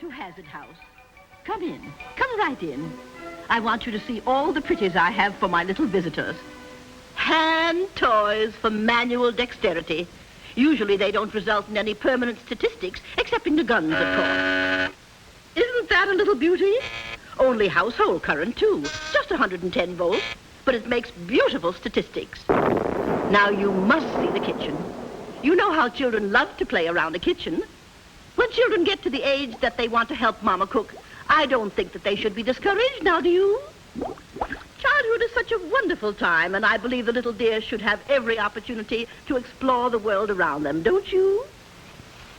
to Hazard House. Come in. Come right in. I want you to see all the pretties I have for my little visitors. Hand toys for manual dexterity. Usually they don't result in any permanent statistics, excepting the guns, of course. Isn't that a little beauty? Only household current, too. Just 110 volts, but it makes beautiful statistics. Now you must see the kitchen. You know how children love to play around a kitchen. When children get to the age that they want to help Mama cook, I don't think that they should be discouraged, now do you? Childhood is such a wonderful time, and I believe the little dears should have every opportunity to explore the world around them, don't you?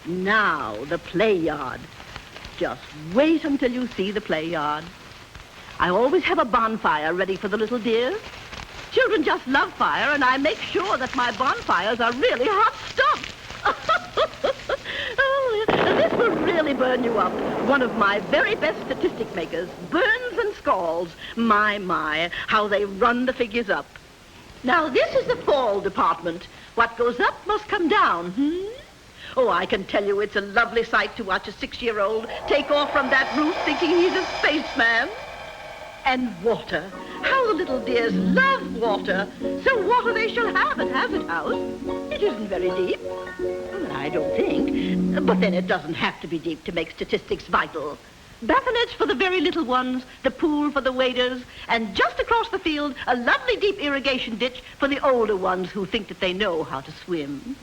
Now, the play yard. Just wait until you see the play yard. I always have a bonfire ready for the little dears. Children just love fire, and I make sure that my bonfires are really hot stuff. Oh, this will really burn you up. One of my very best statistic makers, burns and scalds. My, how they run the figures up. Now, this is the fall department. What goes up must come down, Oh, I can tell you it's a lovely sight to watch a 6-year-old take off from that roof thinking he's a spaceman. And water. How the little dears love water. So water they shall have at Hazard House. It isn't very deep. I don't think. But then it doesn't have to be deep to make statistics vital. Bassinets for the very little ones, the pool for the waders, and just across the field, a lovely deep irrigation ditch for the older ones who think that they know how to swim.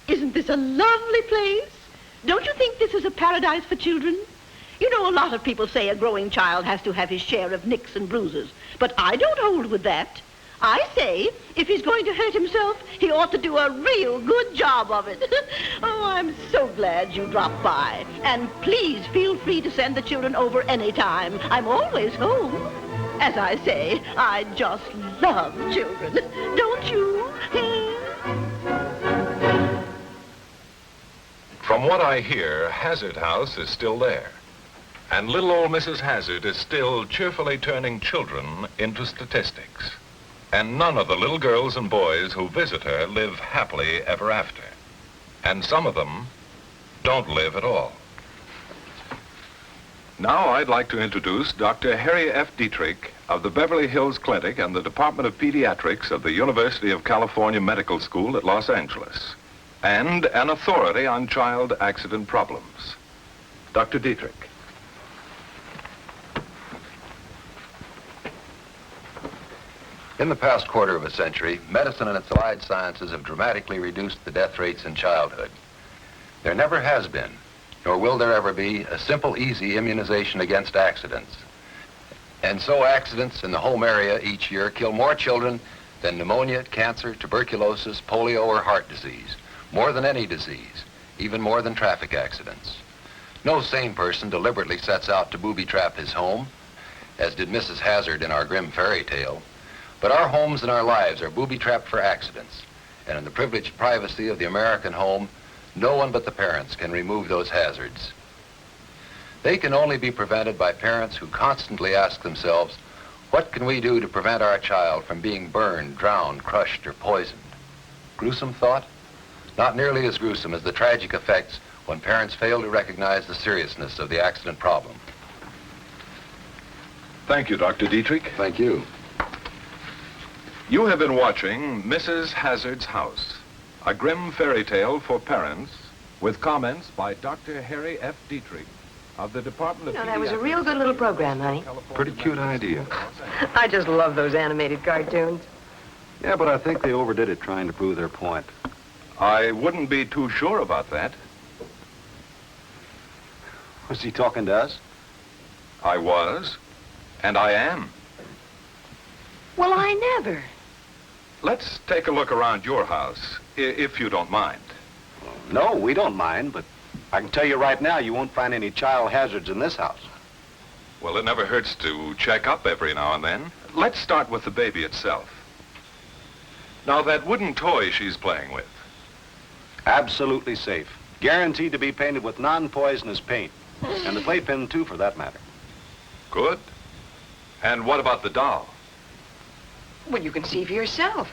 Isn't this a lovely place? Don't you think this is a paradise for children? You know, a lot of people say a growing child has to have his share of nicks and bruises, but I don't hold with that. I say, if he's going to hurt himself, he ought to do a real good job of it. Oh, I'm so glad you dropped by. And please feel free to send the children over any time. I'm always home. As I say, I just love children. Don't you? From what I hear, Hazard House is still there. And little old Mrs. Hazard is still cheerfully turning children into statistics. And none of the little girls and boys who visit her live happily ever after. And some of them don't live at all. Now I'd like to introduce Dr. Harry F. Dietrich of the Beverly Hills Clinic and the Department of Pediatrics of the University of California Medical School at Los Angeles, and an authority on child accident problems. Dr. Dietrich. In the past quarter of a century, medicine and its allied sciences have dramatically reduced the death rates in childhood. There never has been, nor will there ever be, a simple, easy immunization against accidents. And so accidents in the home area each year kill more children than pneumonia, cancer, tuberculosis, polio, or heart disease. More than any disease, even more than traffic accidents. No sane person deliberately sets out to booby-trap his home, as did Mrs. Hazard in our grim fairy tale. But our homes and our lives are booby-trapped for accidents, and in the privileged privacy of the American home, no one but the parents can remove those hazards. They can only be prevented by parents who constantly ask themselves, what can we do to prevent our child from being burned, drowned, crushed, or poisoned? Gruesome thought? Not nearly as gruesome as the tragic effects when parents fail to recognize the seriousness of the accident problem. Thank you, Dr. Dietrich. Thank you. You have been watching Mrs. Hazard's House, a grim fairy tale for parents, with comments by Dr. Harry F. Dietrich of the Department of Pediatrics. That was a real good little program, honey. Pretty cute idea. I just love those animated cartoons. Yeah, but I think they overdid it trying to prove their point. I wouldn't be too sure about that. Was he talking to us? I was, and I am. Well, I never. Let's take a look around your house, if you don't mind. No, we don't mind, but I can tell you right now you won't find any child hazards in this house. Well, it never hurts to check up every now and then. Let's start with the baby itself. Now, that wooden toy she's playing with. Absolutely safe. Guaranteed to be painted with non-poisonous paint. And the playpen, too, for that matter. Good. And what about the doll? Well, you can see for yourself.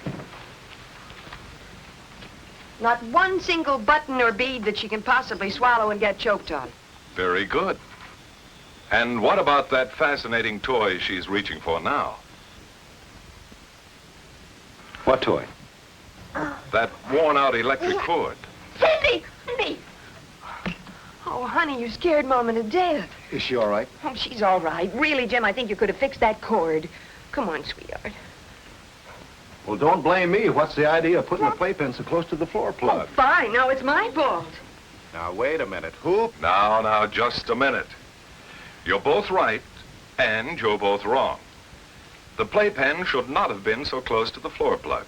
Not one single button or bead that she can possibly swallow and get choked on. Very good. And what about that fascinating toy she's reaching for now? What toy? That worn-out electric cord. Cindy! Cindy! Oh, honey, you scared Mama to death. Is she all right? Oh, she's all right. Really, Jim, I think you could have fixed that cord. Come on, sweetheart. Well, don't blame me. What's the idea of putting the playpen so close to the floor plug? Oh, fine. Now it's my fault. Now, wait a minute. Who? Now, just a minute. You're both right, and you're both wrong. The playpen should not have been so close to the floor plug,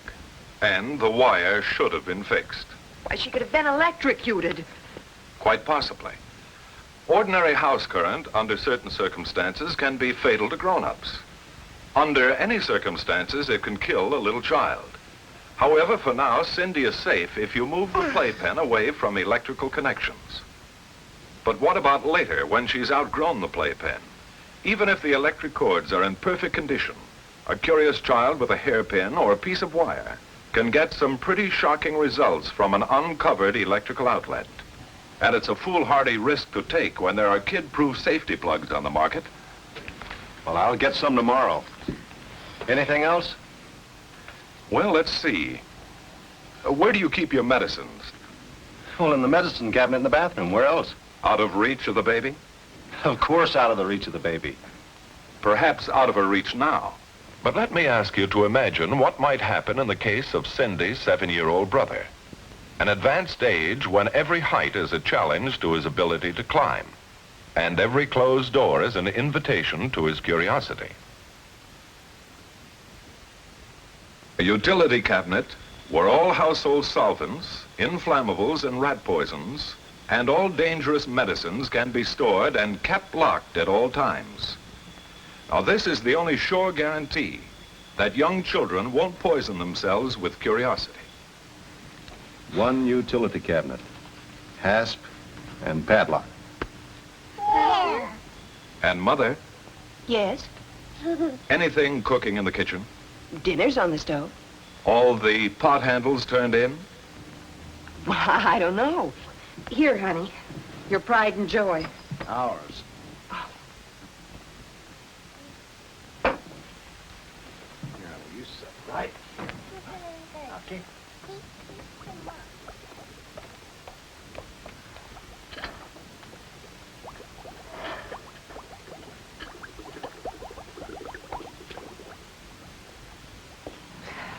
and the wire should have been fixed. Why, she could have been electrocuted. Quite possibly. Ordinary house current, under certain circumstances, can be fatal to grown-ups. Under any circumstances, it can kill a little child. However, for now, Cindy is safe if you move the playpen away from electrical connections. But what about later, when she's outgrown the playpen? Even if the electric cords are in perfect condition, a curious child with a hairpin or a piece of wire can get some pretty shocking results from an uncovered electrical outlet. And it's a foolhardy risk to take when there are kid-proof safety plugs on the market. Well, I'll get some tomorrow. Anything else? Well, let's see. Where do you keep your medicines? Well, in the medicine cabinet in the bathroom. Where else? Out of reach of the baby? Of course, out of the reach of the baby. Perhaps out of her reach now. But let me ask you to imagine what might happen in the case of Cindy's 7-year-old brother. An advanced age when every height is a challenge to his ability to climb, and every closed door is an invitation to his curiosity. A utility cabinet where all household solvents, inflammables, and rat poisons, and all dangerous medicines can be stored and kept locked at all times. Now, this is the only sure guarantee that young children won't poison themselves with curiosity. One utility cabinet. Hasp and padlock. And Mother, Yes? anything cooking in the kitchen? Dinner's on the stove. All the pot handles turned in? Well, I don't know. Here, honey. Your pride and joy. Ours. You sit right. Okay.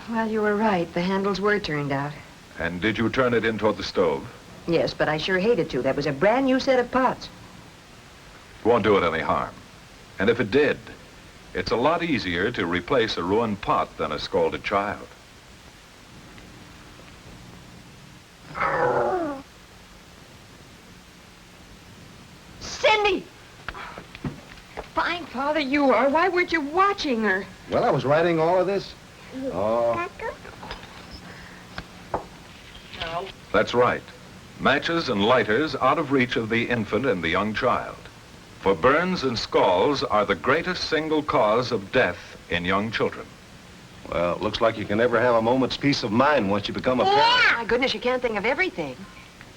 Well, you were right. The handles were turned out. And did you turn it in toward the stove? Yes, but I sure hated to. That was a brand new set of pots. It won't do it any harm. And if it did, it's a lot easier to replace a ruined pot than a scalded child. Cindy! Fine father you are. Why weren't you watching her? Well, I was writing all of this. Oh. No. That's right. Matches and lighters out of reach of the infant and the young child. For burns and scalds are the greatest single cause of death in young children. Well, it looks like you can never have a moment's peace of mind once you become a parent. My goodness, you can't think of everything.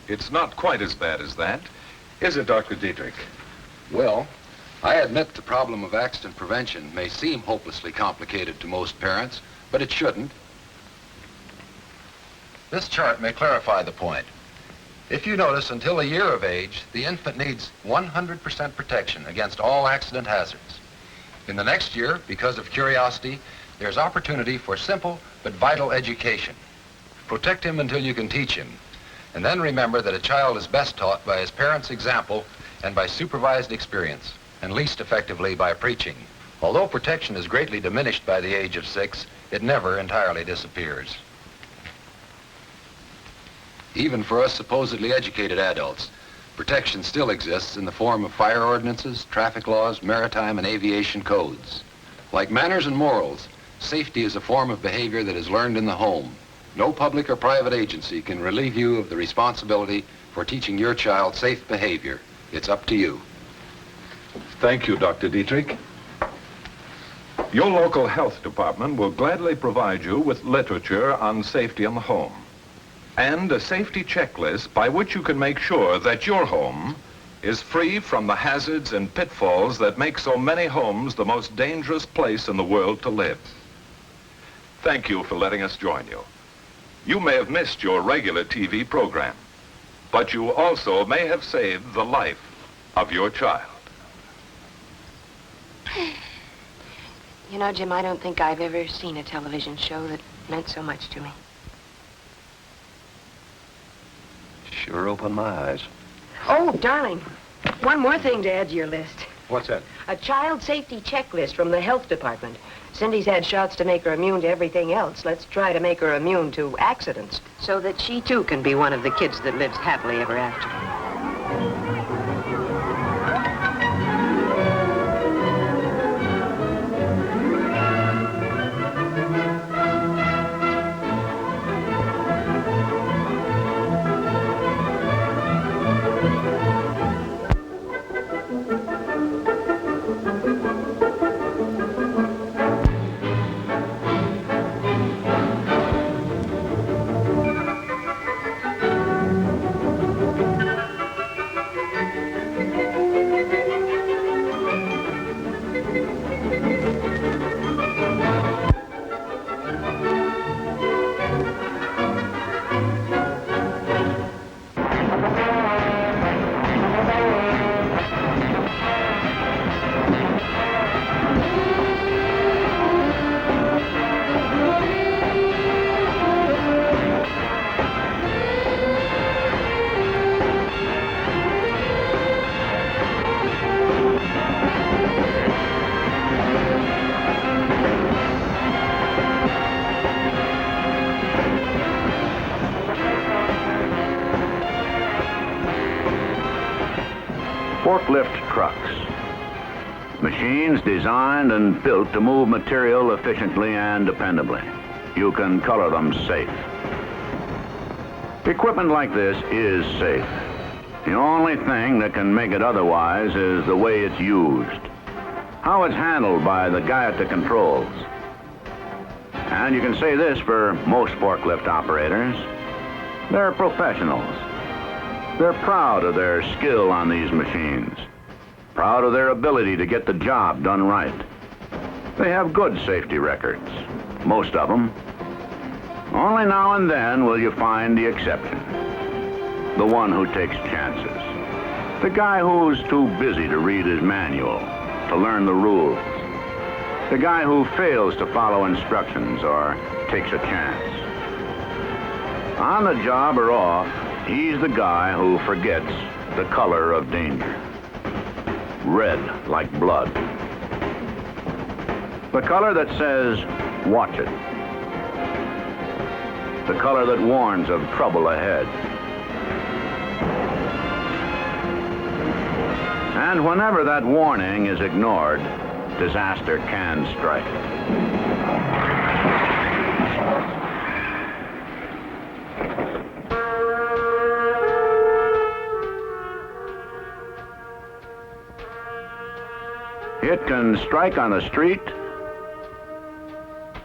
It's not quite as bad as that, is it, Dr. Dietrich? Well, I admit the problem of accident prevention may seem hopelessly complicated to most parents, but it shouldn't. This chart may clarify the point. If you notice, until a year of age, the infant needs 100% protection against all accident hazards. In the next year, because of curiosity, there's opportunity for simple but vital education. Protect him until you can teach him. And then remember that a child is best taught by his parents' example and by supervised experience, and least effectively by preaching. Although protection is greatly diminished by the age of 6, it never entirely disappears. Even for us supposedly educated adults, protection still exists in the form of fire ordinances, traffic laws, maritime and aviation codes. Like manners and morals, safety is a form of behavior that is learned in the home. No public or private agency can relieve you of the responsibility for teaching your child safe behavior. It's up to you. Thank you, Dr. Dietrich. Your local health department will gladly provide you with literature on safety in the home and a safety checklist by which you can make sure that your home is free from the hazards and pitfalls that make so many homes the most dangerous place in the world to live. Thank you for letting us join you. You may have missed your regular TV program, but you also may have saved the life of your child. You know, Jim, I don't think I've ever seen a television show that meant so much to me. Sure opened my eyes. Oh, darling, one more thing to add to your list. What's that? A child safety checklist from the health department. Cindy's had shots to make her immune to everything else. Let's try to make her immune to accidents so that she, too, can be one of the kids that lives happily ever after. Forklift trucks. Machines designed and built to move material efficiently and dependably. You can color them safe. Equipment like this is safe. The only thing that can make it otherwise is the way it's used, how it's handled by the guy at the controls. And you can say this for most forklift operators: they're professionals. They're proud of their skill on these machines, proud of their ability to get the job done right. They have good safety records, most of them. Only now and then will you find the exception, the one who takes chances, the guy who's too busy to read his manual, to learn the rules, the guy who fails to follow instructions or takes a chance. On the job or off, he's the guy who forgets the color of danger. Red like blood. The color that says, watch it. The color that warns of trouble ahead. And whenever that warning is ignored, disaster can strike. It can strike on the street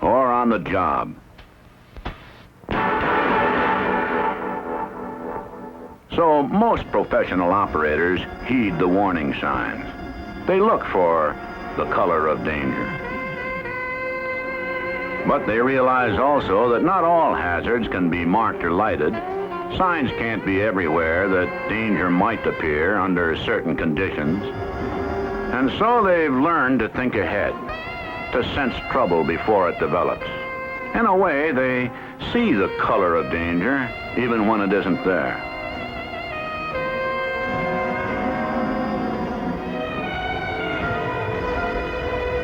or on the job. So most professional operators heed the warning signs. They look for the color of danger. But they realize also that not all hazards can be marked or lighted. Signs can't be everywhere that danger might appear under certain conditions. And so they've learned to think ahead, to sense trouble before it develops. In a way, they see the color of danger even when it isn't there.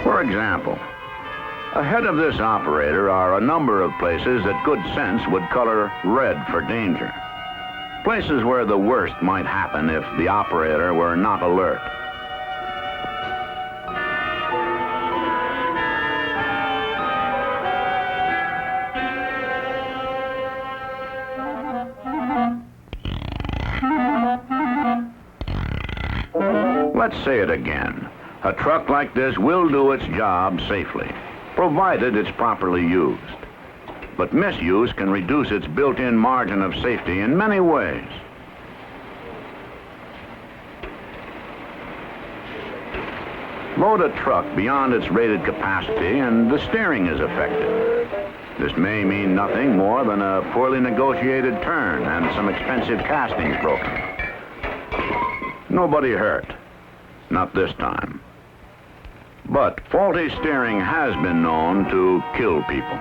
For example, ahead of this operator are a number of places that good sense would color red for danger. Places where the worst might happen if the operator were not alert. Let's say it again. A truck like this will do its job safely, provided it's properly used. But misuse can reduce its built-in margin of safety in many ways. Load a truck beyond its rated capacity and the steering is affected. This may mean nothing more than a poorly negotiated turn and some expensive castings broken. Nobody hurt. Not this time. But faulty steering has been known to kill people.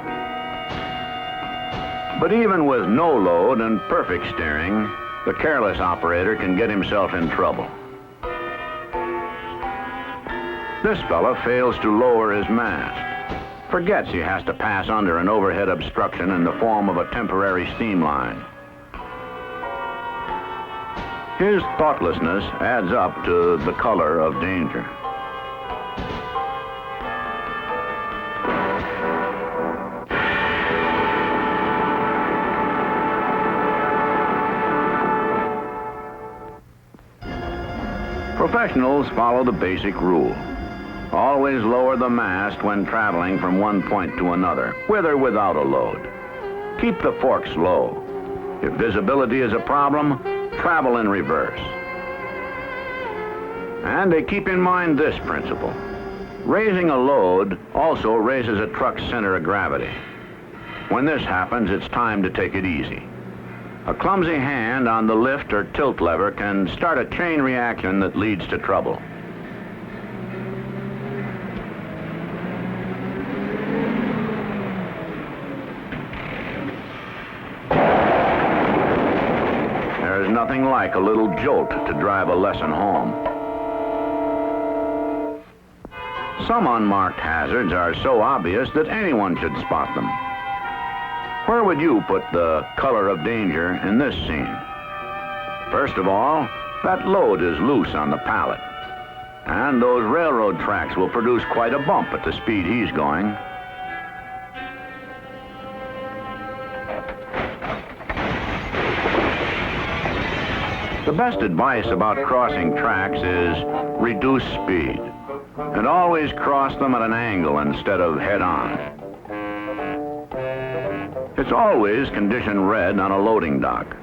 But even with no load and perfect steering, the careless operator can get himself in trouble. This fella fails to lower his mast. Forgets he has to pass under an overhead obstruction in the form of a temporary steam line. His thoughtlessness adds up to the color of danger. Professionals follow the basic rule. Always lower the mast when traveling from one point to another, with or without a load. Keep the forks low. If visibility is a problem, travel in reverse. And they keep in mind this principle. Raising a load also raises a truck's center of gravity. When this happens, it's time to take it easy. A clumsy hand on the lift or tilt lever can start a chain reaction that leads to trouble. There's nothing like a little jolt to drive a lesson home. Some unmarked hazards are so obvious that anyone should spot them. Where would you put the color of danger in this scene? First of all, that load is loose on the pallet. And those railroad tracks will produce quite a bump at the speed he's going. The best advice about crossing tracks is reduce speed. And always cross them at an angle instead of head-on. It's always condition red on a loading dock.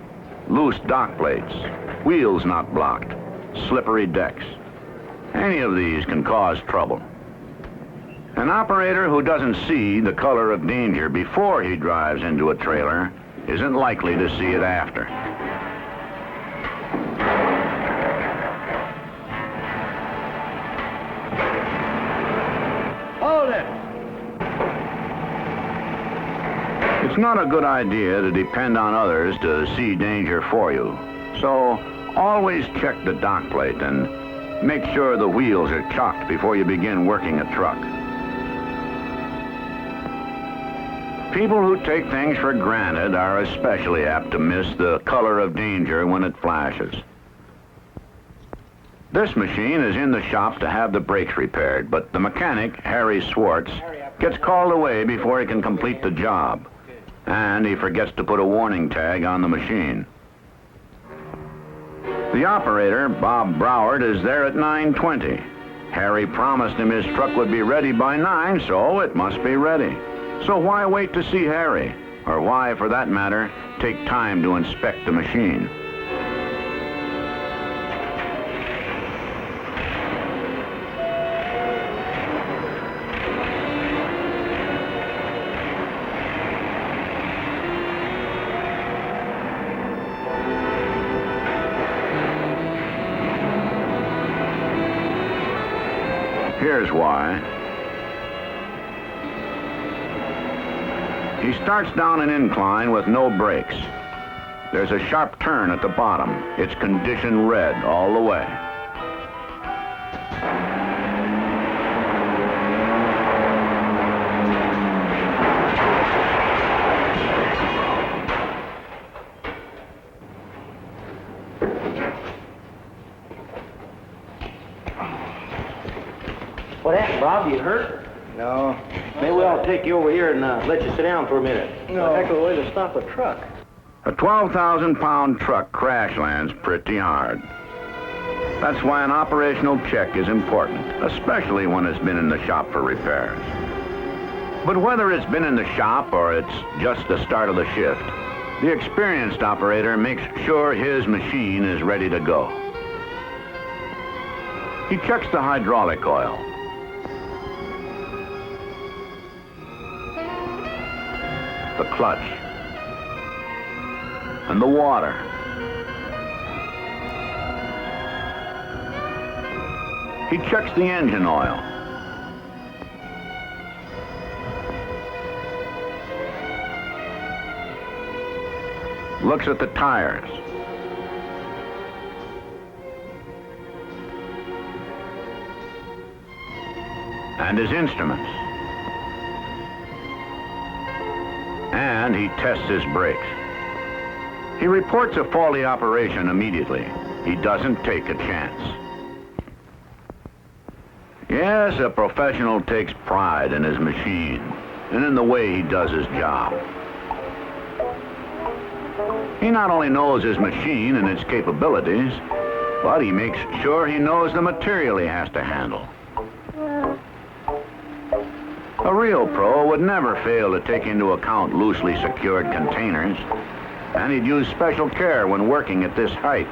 Loose dock plates, wheels not blocked, slippery decks. Any of these can cause trouble. An operator who doesn't see the color of danger before he drives into a trailer isn't likely to see it after. Hold it! It's not a good idea to depend on others to see danger for you. So always check the dock plate and make sure the wheels are chocked before you begin working a truck. People who take things for granted are especially apt to miss the color of danger when it flashes. This machine is in the shop to have the brakes repaired, but the mechanic, Harry Swartz, gets called away before he can complete the job. And he forgets to put a warning tag on the machine. The operator, Bob Broward, is there at 9:20. Harry promised him his truck would be ready by 9, so it must be ready. So why wait to see Harry? Or why, for that matter, take time to inspect the machine? Here's why. He starts down an incline with no brakes. There's a sharp turn at the bottom. It's condition red all the way. What happened, Bob? You hurt? No. Maybe I'll take you over here and let you sit down for a minute. No. Heck of a way to stop a truck. A 12,000-pound truck crash lands pretty hard. That's why an operational check is important, especially when it's been in the shop for repairs. But whether it's been in the shop or it's just the start of the shift, the experienced operator makes sure his machine is ready to go. He checks the hydraulic oil, the clutch and the water. He checks the engine oil. Looks at the tires. And his instruments. And he tests his brakes. He reports a faulty operation immediately. He doesn't take a chance. Yes, a professional takes pride in his machine and in the way he does his job. He not only knows his machine and its capabilities, but he makes sure he knows the material he has to handle. A real pro would never fail to take into account loosely secured containers, and he'd use special care when working at this height.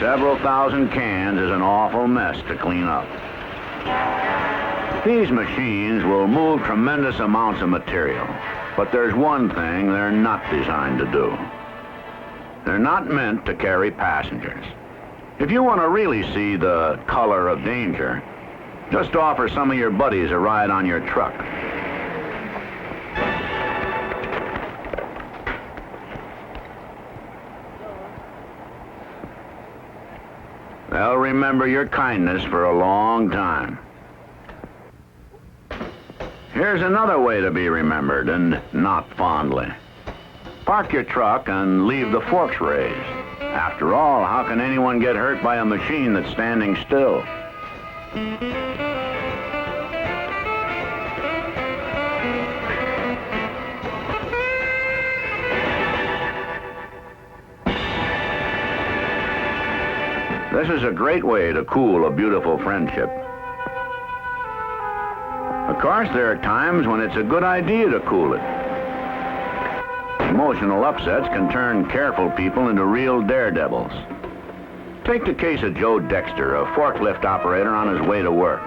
Several thousand cans is an awful mess to clean up. These machines will move tremendous amounts of material, but there's one thing they're not designed to do. They're not meant to carry passengers. If you want to really see the color of danger, just offer some of your buddies a ride on your truck. They'll remember your kindness for a long time. Here's another way to be remembered, and not fondly. Park your truck and leave the forks raised. After all, how can anyone get hurt by a machine that's standing still? This is a great way to cool a beautiful friendship. Of course, there are times when it's a good idea to cool it. Emotional upsets can turn careful people into real daredevils. Take the case of Joe Dexter, a forklift operator on his way to work.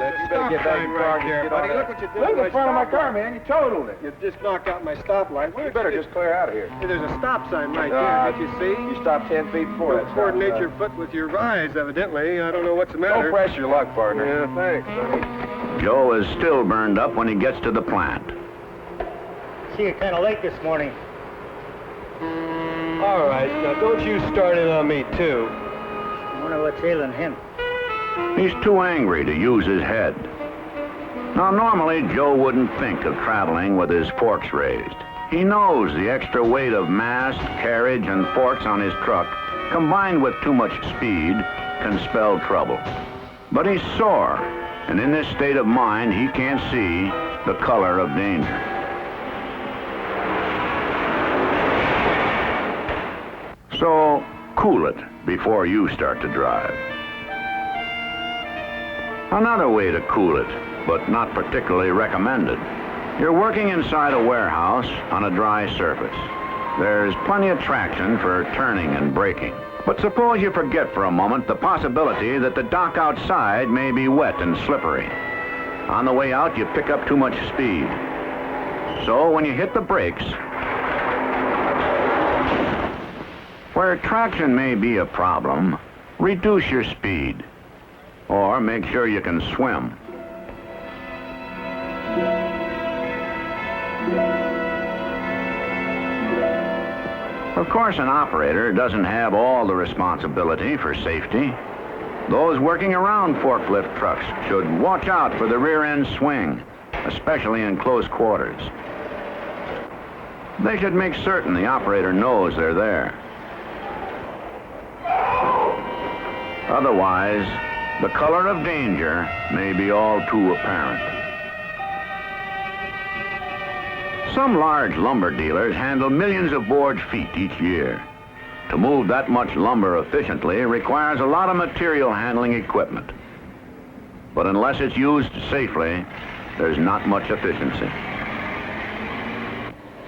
You better get back in your car here, buddy. Look what you did. Look in front of my car, man. You totaled it. You just knocked out my stoplight. You better just clear out of here. Hey, there's a stop sign right there. Did you see? You stopped 10 feet before that. Coordinate your foot with your eyes, evidently. I don't know what's the matter. Don't press your luck, partner. Yeah, thanks, buddy. Joe is still burned up when he gets to the plant. See you kind of late this morning. All right, now don't you start in on me, too. I wonder what's ailing him. He's too angry to use his head. Now, normally, Joe wouldn't think of traveling with his forks raised. He knows the extra weight of mast, carriage, and forks on his truck, combined with too much speed, can spell trouble. But he's sore, and in this state of mind, he can't see the color of danger. So, cool it before you start to drive. Another way to cool it, but not particularly recommended. You're working inside a warehouse on a dry surface. There's plenty of traction for turning and braking. But suppose you forget for a moment the possibility that the dock outside may be wet and slippery. On the way out, you pick up too much speed. So when you hit the brakes, where traction may be a problem, reduce your speed. Or make sure you can swim. Of course, an operator doesn't have all the responsibility for safety. Those working around forklift trucks should watch out for the rear end swing, especially in close quarters. They should make certain the operator knows they're there. Otherwise, the color of danger may be all too apparent. Some large lumber dealers handle millions of board feet each year. To move that much lumber efficiently requires a lot of material handling equipment. But unless it's used safely, there's not much efficiency.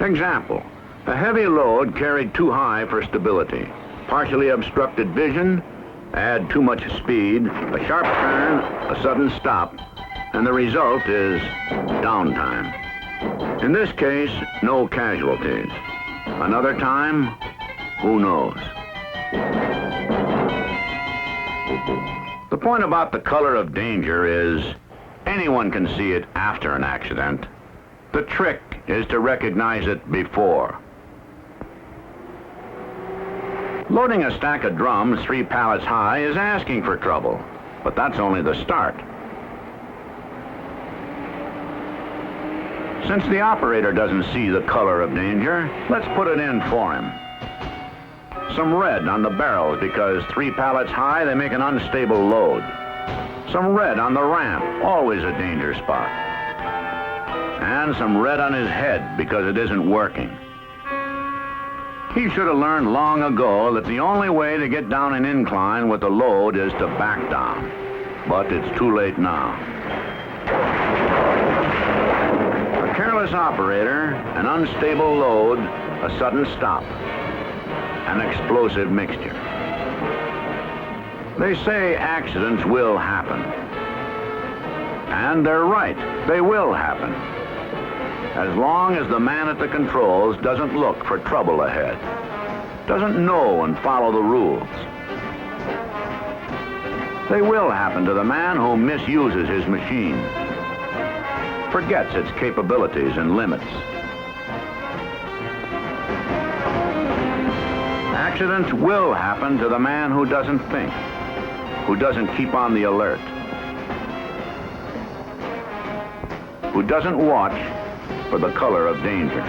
Example, A heavy load carried too high for stability, partially obstructed vision, add too much speed, a sharp turn, a sudden stop, and the result is downtime. In this case, no casualties. Another time, who knows? The point about the color of danger is anyone can see it after an accident. The trick is to recognize it before. Loading a stack of drums 3 pallets high is asking for trouble, but that's only the start. Since the operator doesn't see the color of danger, let's put it in for him. Some red on the barrels because 3 pallets high, they make an unstable load. Some red on the ramp, always a danger spot. And some red on his head because it isn't working. He should have learned long ago that the only way to get down an incline with a load is to back down. But it's too late now. A careless operator, an unstable load, a sudden stop, an explosive mixture. They say accidents will happen. And they're right, they will happen. As long as the man at the controls doesn't look for trouble ahead, doesn't know and follow the rules. They will happen to the man who misuses his machine, forgets its capabilities and limits. Accidents will happen to the man who doesn't think, who doesn't keep on the alert, who doesn't watch for the color of danger.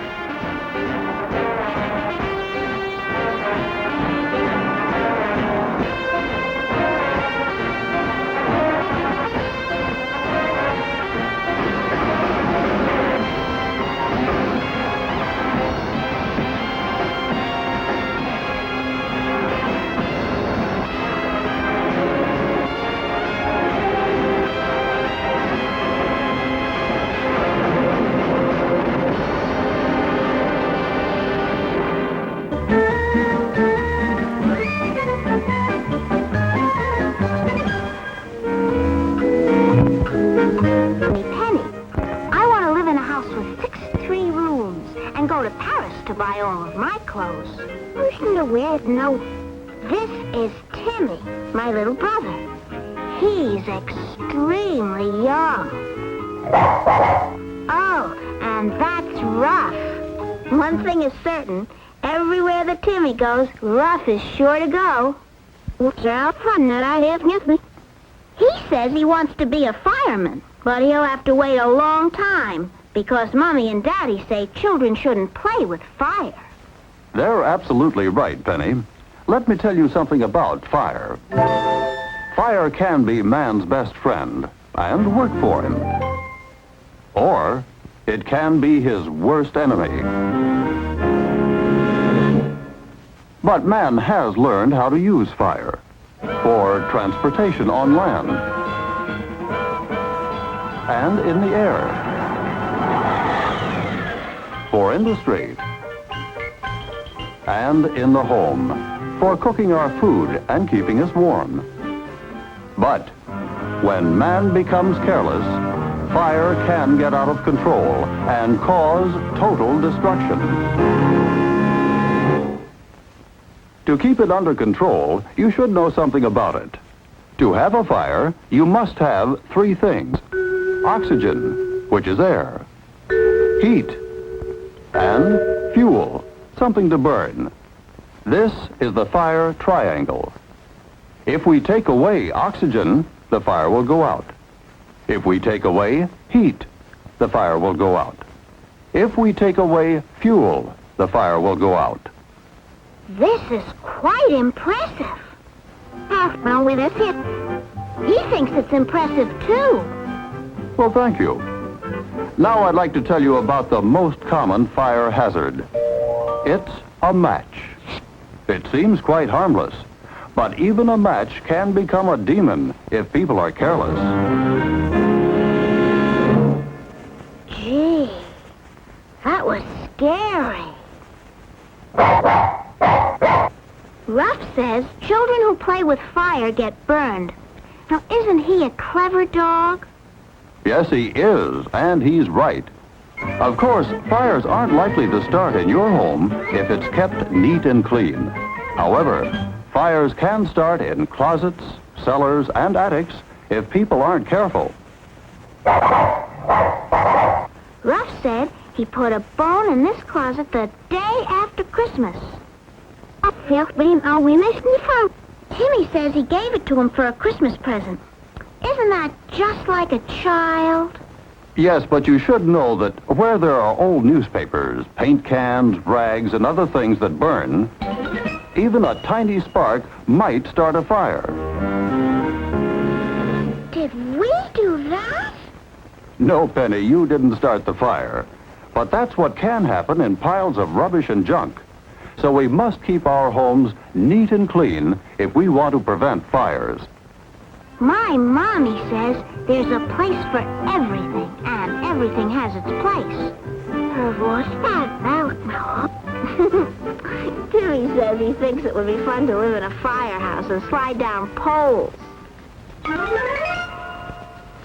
Buy all of my clothes. Listen to weird note. This is Timmy, my little brother. He's extremely young. Oh, and that's Ruff. One thing is certain, everywhere that Timmy goes, Ruff is sure to go. What's out fun that I have with me? He says he wants to be a fireman, but he'll have to wait a long time. Because Mommy and Daddy say children shouldn't play with fire. They're absolutely right, Penny. Let me tell you something about fire. Fire can be man's best friend and work for him. Or it can be his worst enemy. But man has learned how to use fire for transportation on land and in the air. For industry, and in the home, for cooking our food and keeping us warm. But when man becomes careless, fire can get out of control and cause total destruction. To keep it under control, you should know something about it. To have a fire, you must have 3 things. Oxygen, which is air. Heat, and fuel, something to burn. This is the fire triangle. If we take away oxygen, the fire will go out. If we take away heat, the fire will go out. If we take away fuel, the fire will go out. This is quite impressive. Well, with us here, he thinks it's impressive, too. Well, thank you. Now I'd like to tell you about the most common fire hazard. It's a match. It seems quite harmless, but even a match can become a demon if people are careless. Gee, that was scary. Ruff says children who play with fire get burned. Now, isn't he a clever dog? Yes, he is, and he's right. Of course, fires aren't likely to start in your home if it's kept neat and clean. However, fires can start in closets, cellars, and attics if people aren't careful. Ruff said he put a bone in this closet the day after Christmas. Timmy says he gave it to him for a Christmas present. Isn't that just like a child? Yes, but you should know that where there are old newspapers, paint cans, rags, and other things that burn, even a tiny spark might start a fire. Did we do that? No, Penny, you didn't start the fire. But that's what can happen in piles of rubbish and junk. So we must keep our homes neat and clean if we want to prevent fires. My mommy says there's a place for everything, and everything has its place. What's that about? Timmy says he thinks it would be fun to live in a firehouse and slide down poles.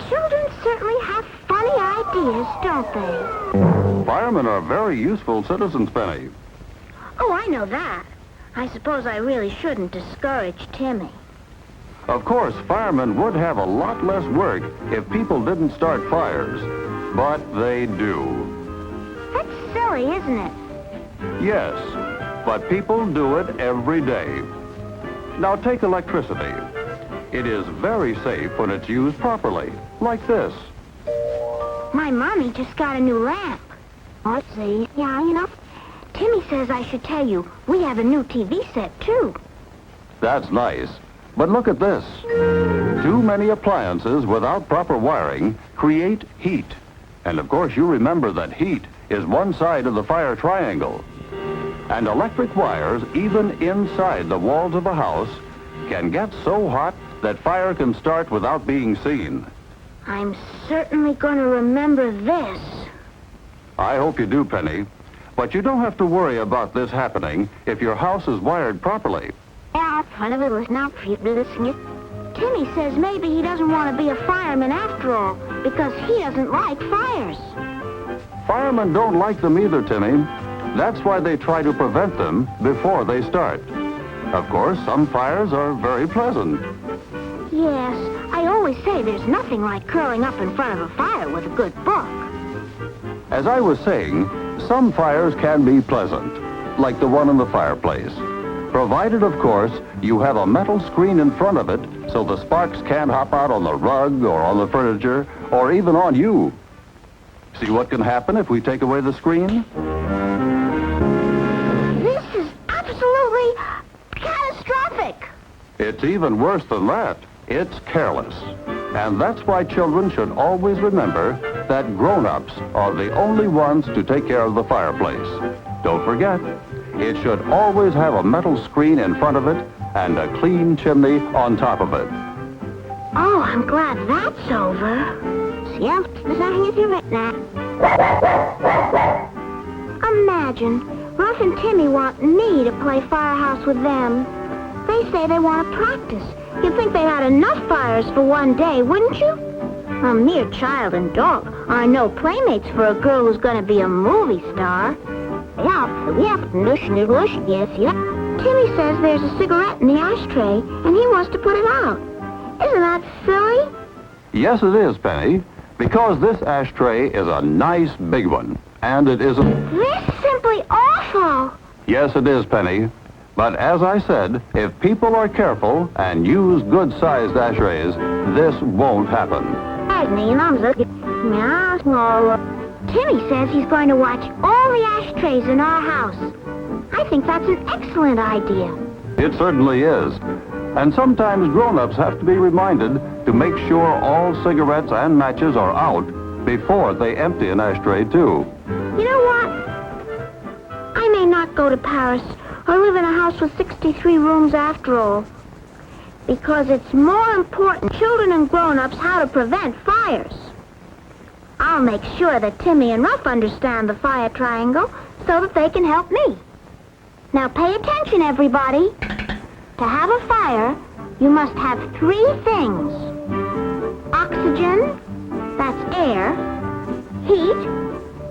Children certainly have funny ideas, don't they? Firemen are very useful citizens, Penny. Oh, I know that. I suppose I really shouldn't discourage Timmy. Of course, firemen would have a lot less work if people didn't start fires. But they do. That's silly, isn't it? Yes, but people do it every day. Now take electricity. It is very safe when it's used properly, like this. My mommy just got a new lamp. Let's see. Yeah, you know, Timmy says I should tell you, we have a new TV set, too. That's nice. But look at this. Too many appliances without proper wiring create heat. And of course you remember that heat is one side of the fire triangle. And electric wires, even inside the walls of a house, can get so hot that fire can start without being seen. I'm certainly going to remember this. I hope you do, Penny. But you don't have to worry about this happening if your house is wired properly. Timmy says maybe he doesn't want to be a fireman after all, because he doesn't like fires. Firemen don't like them either, Timmy. That's why they try to prevent them before they start. Of course, some fires are very pleasant. Yes, I always say there's nothing like curling up in front of a fire with a good book. As I was saying, some fires can be pleasant, like the one in the fireplace. Provided, of course, you have a metal screen in front of it so the sparks can't hop out on the rug or on the furniture or even on you. See what can happen if we take away the screen? This is absolutely catastrophic. It's even worse than that. It's careless. And that's why children should always remember that grown-ups are the only ones to take care of the fireplace. Don't forget, it should always have a metal screen in front of it and a clean chimney on top of it. Oh, I'm glad that's over. Imagine, Ruff and Timmy want me to play firehouse with them. They say they want to practice. You'd think they had enough fires for one day, wouldn't you? A mere child and dog are no playmates for a girl who's going to be a movie star. Timmy says there's a cigarette in the ashtray, and he wants to put it out. Isn't that silly? Yes, it is, Penny, because this ashtray is a nice big one, and it isn't... This is simply awful. Yes, it is, Penny. But as I said, if people are careful and use good-sized ashtrays, this won't happen. Timmy says he's going to watch all the ashtrays in our house. I think that's an excellent idea. It certainly is. And sometimes grown-ups have to be reminded to make sure all cigarettes and matches are out before they empty an ashtray, too. You know what? I may not go to Paris or live in a house with 63 rooms after all, because it's more important children and grown-ups how to prevent fires. I'll make sure that Timmy and Ruff understand the fire triangle so that they can help me. Now pay attention, everybody. To have a fire, you must have three things. Oxygen, that's air, heat,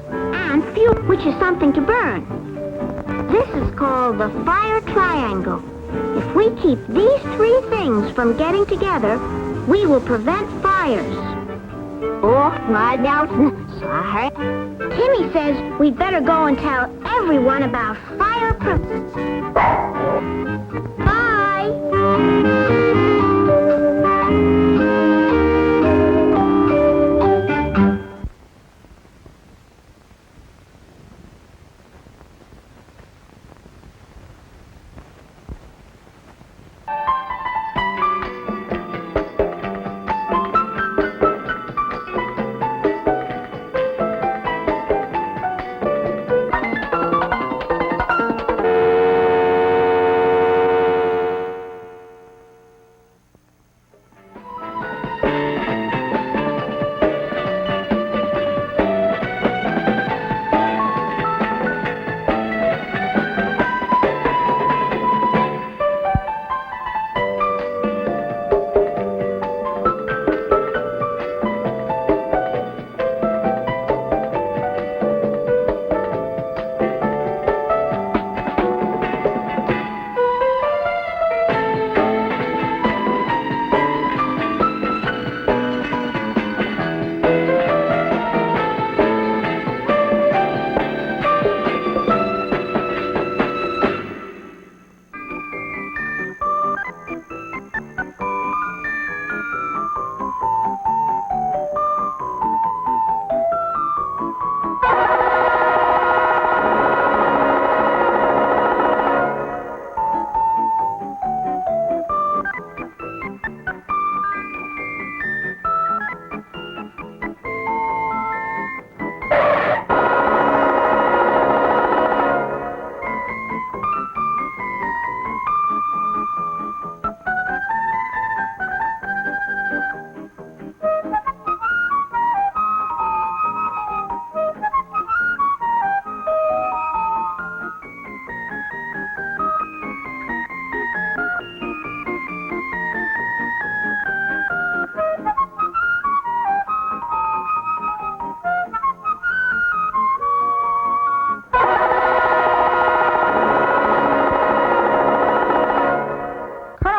and fuel, which is something to burn. This is called the fire triangle. If we keep these three things from getting together, we will prevent fires. Oh, my doubts. Sorry. Timmy says we'd better go and tell everyone about fire Bye!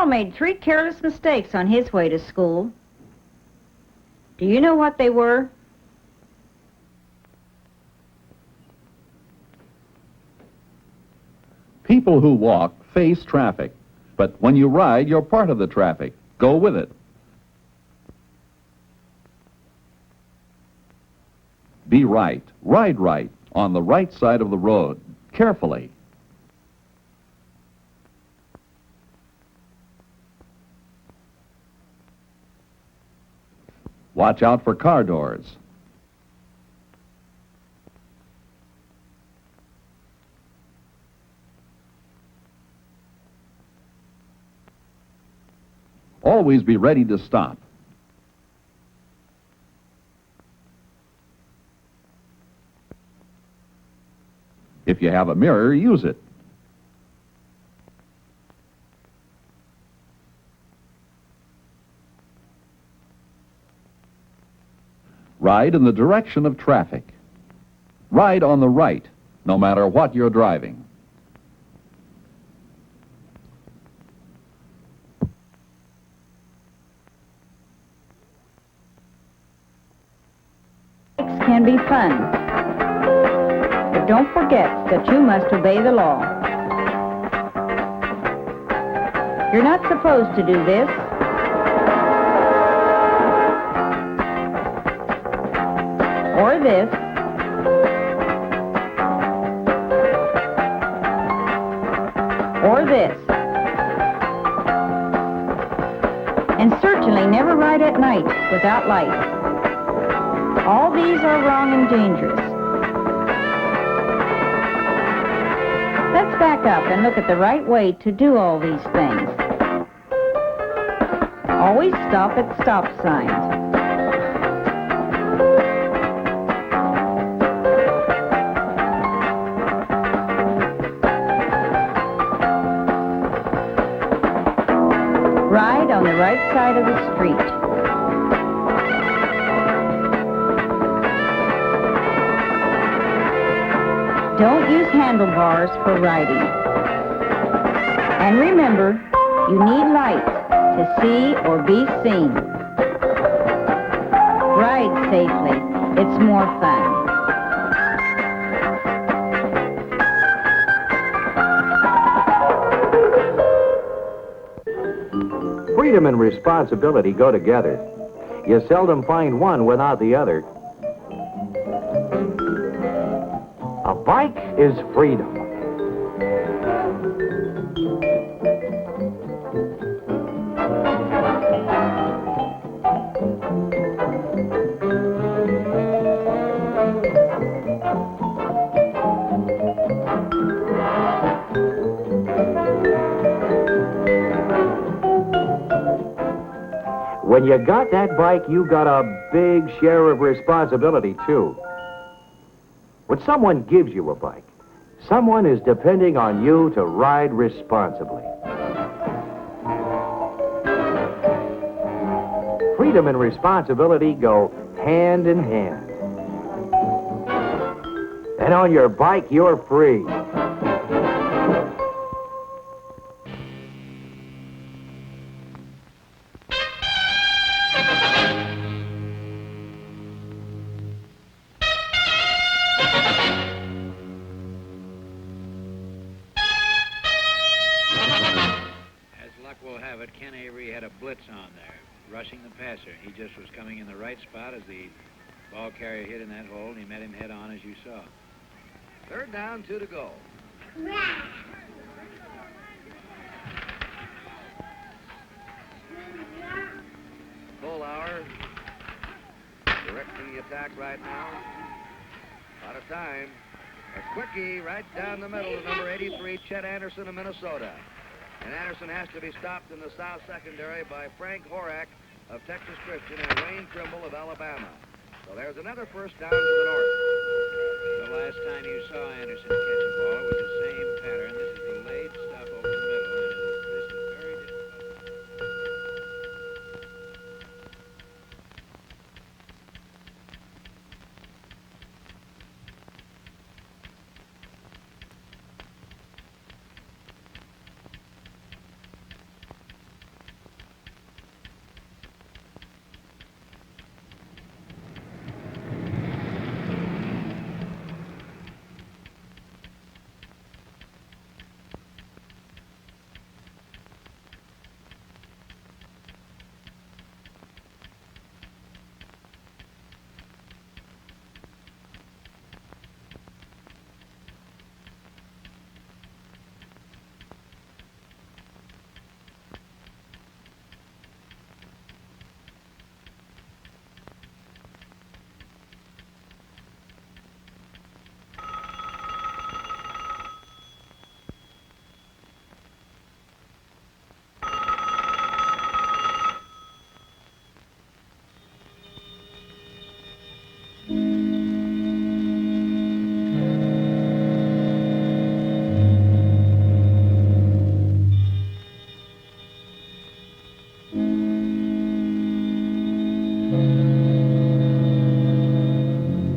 Made 3 careless mistakes on his way to school. Do you know what they were? People who walk face traffic, but when you ride, you're part of the traffic. Go with it. Be right. Ride right on the right side of the road, carefully. Watch out for car doors. Always be ready to stop. If you have a mirror, use it. Ride in the direction of traffic. Ride on the right, no matter what you're driving. Can be fun, but don't forget that you must obey the law. You're not supposed to do this. Or this. Or this. And certainly never ride at night without lights. All these are wrong and dangerous. Let's back up and look at the right way to do all these things. Always stop at stop signs. side of the street. Don't use handlebars for riding. And remember, you need lights to see or be seen. Ride safely. It's more fun. Freedom and responsibility go together. You seldom find one without the other. A bike is freedom. When you got that bike, you got a big share of responsibility, too. When someone gives you a bike, someone is depending on you to ride responsibly. Freedom and responsibility go hand in hand. And on your bike, you're free. Rushing the passer. He just was coming in the right spot as the ball carrier hit in that hole, and he met him head on, as you saw. 3rd down, 2 to go. Full hour. Directing the attack right now. Out of time. A quickie right down the middle to number 83, Chet Anderson of Minnesota. And Anderson has to be stopped in the south secondary by Frank Horak of Texas Christian and Wayne Trimble of Alabama. So there's another first down to the north. The last time you saw Anderson catch a ball, it was the same pattern. This is the late stuff over the middle, and this is very difficult.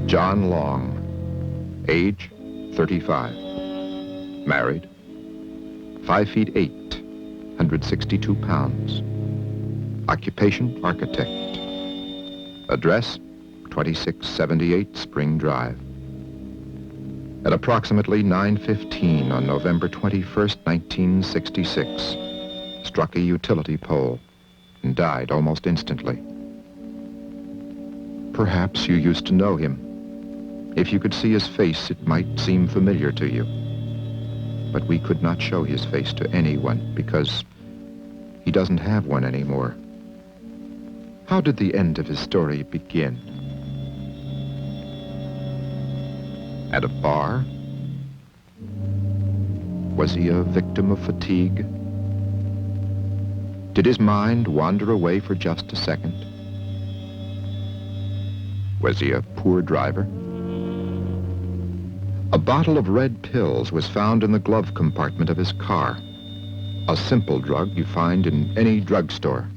John Long, age 35, married, 5 feet 8, 162 pounds, occupation architect, address 2678 Spring Drive. At approximately 9:15 on November 21st, 1966, struck a utility pole and died almost instantly. Perhaps you used to know him. If you could see his face, it might seem familiar to you. But we could not show his face to anyone because he doesn't have one anymore. How did the end of his story begin? At a bar? Was he a victim of fatigue? Did his mind wander away for just a second? Was he a poor driver? A bottle of red pills was found in the glove compartment of his car. A simple drug you find in any drugstore.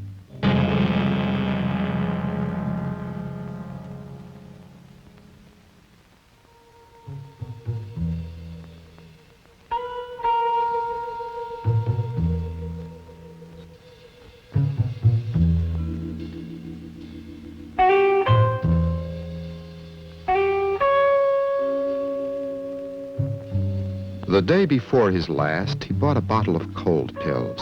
The day before his last, he bought a bottle of cold pills.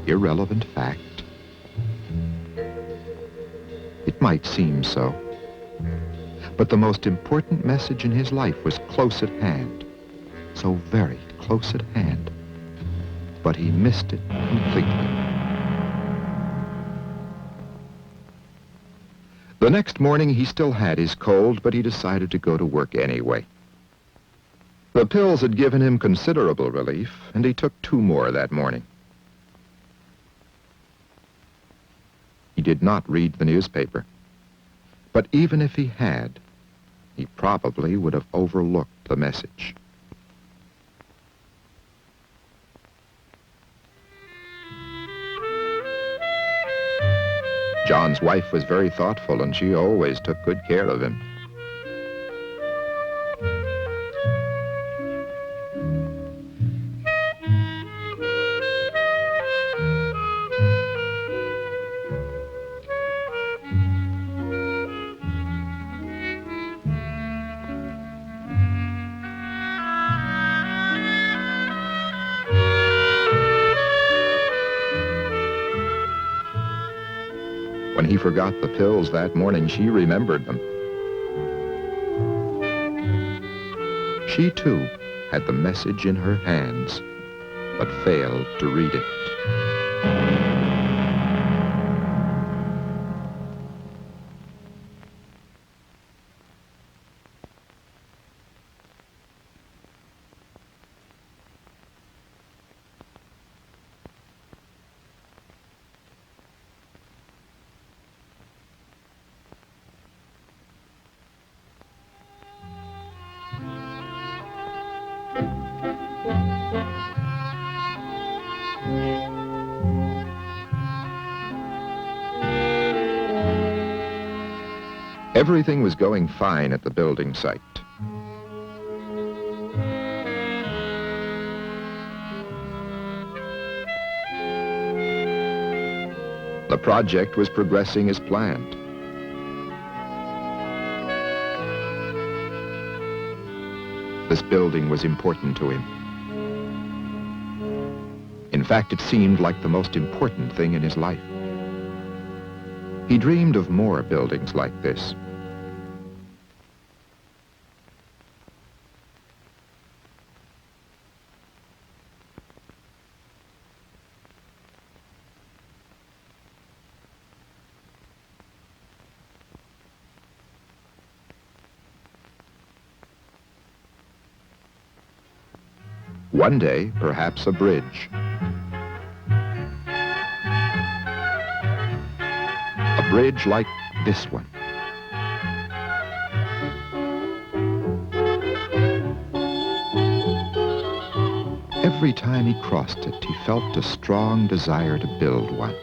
Irrelevant fact. It might seem so. But the most important message in his life was close at hand. So very close at hand. But he missed it completely. The next morning, he still had his cold, but he decided to go to work anyway. The pills had given him considerable relief, and he took 2 more that morning. He did not read the newspaper. But even if he had, he probably would have overlooked the message. John's wife was very thoughtful, and she always took good care of him. When he forgot the pills that morning, she remembered them. She, too, had the message in her hands, but failed to read it. Everything was going fine at the building site. The project was progressing as planned. This building was important to him. In fact, it seemed like the most important thing in his life. He dreamed of more buildings like this. One day, perhaps a bridge. A bridge like this one. Every time he crossed it, he felt a strong desire to build one.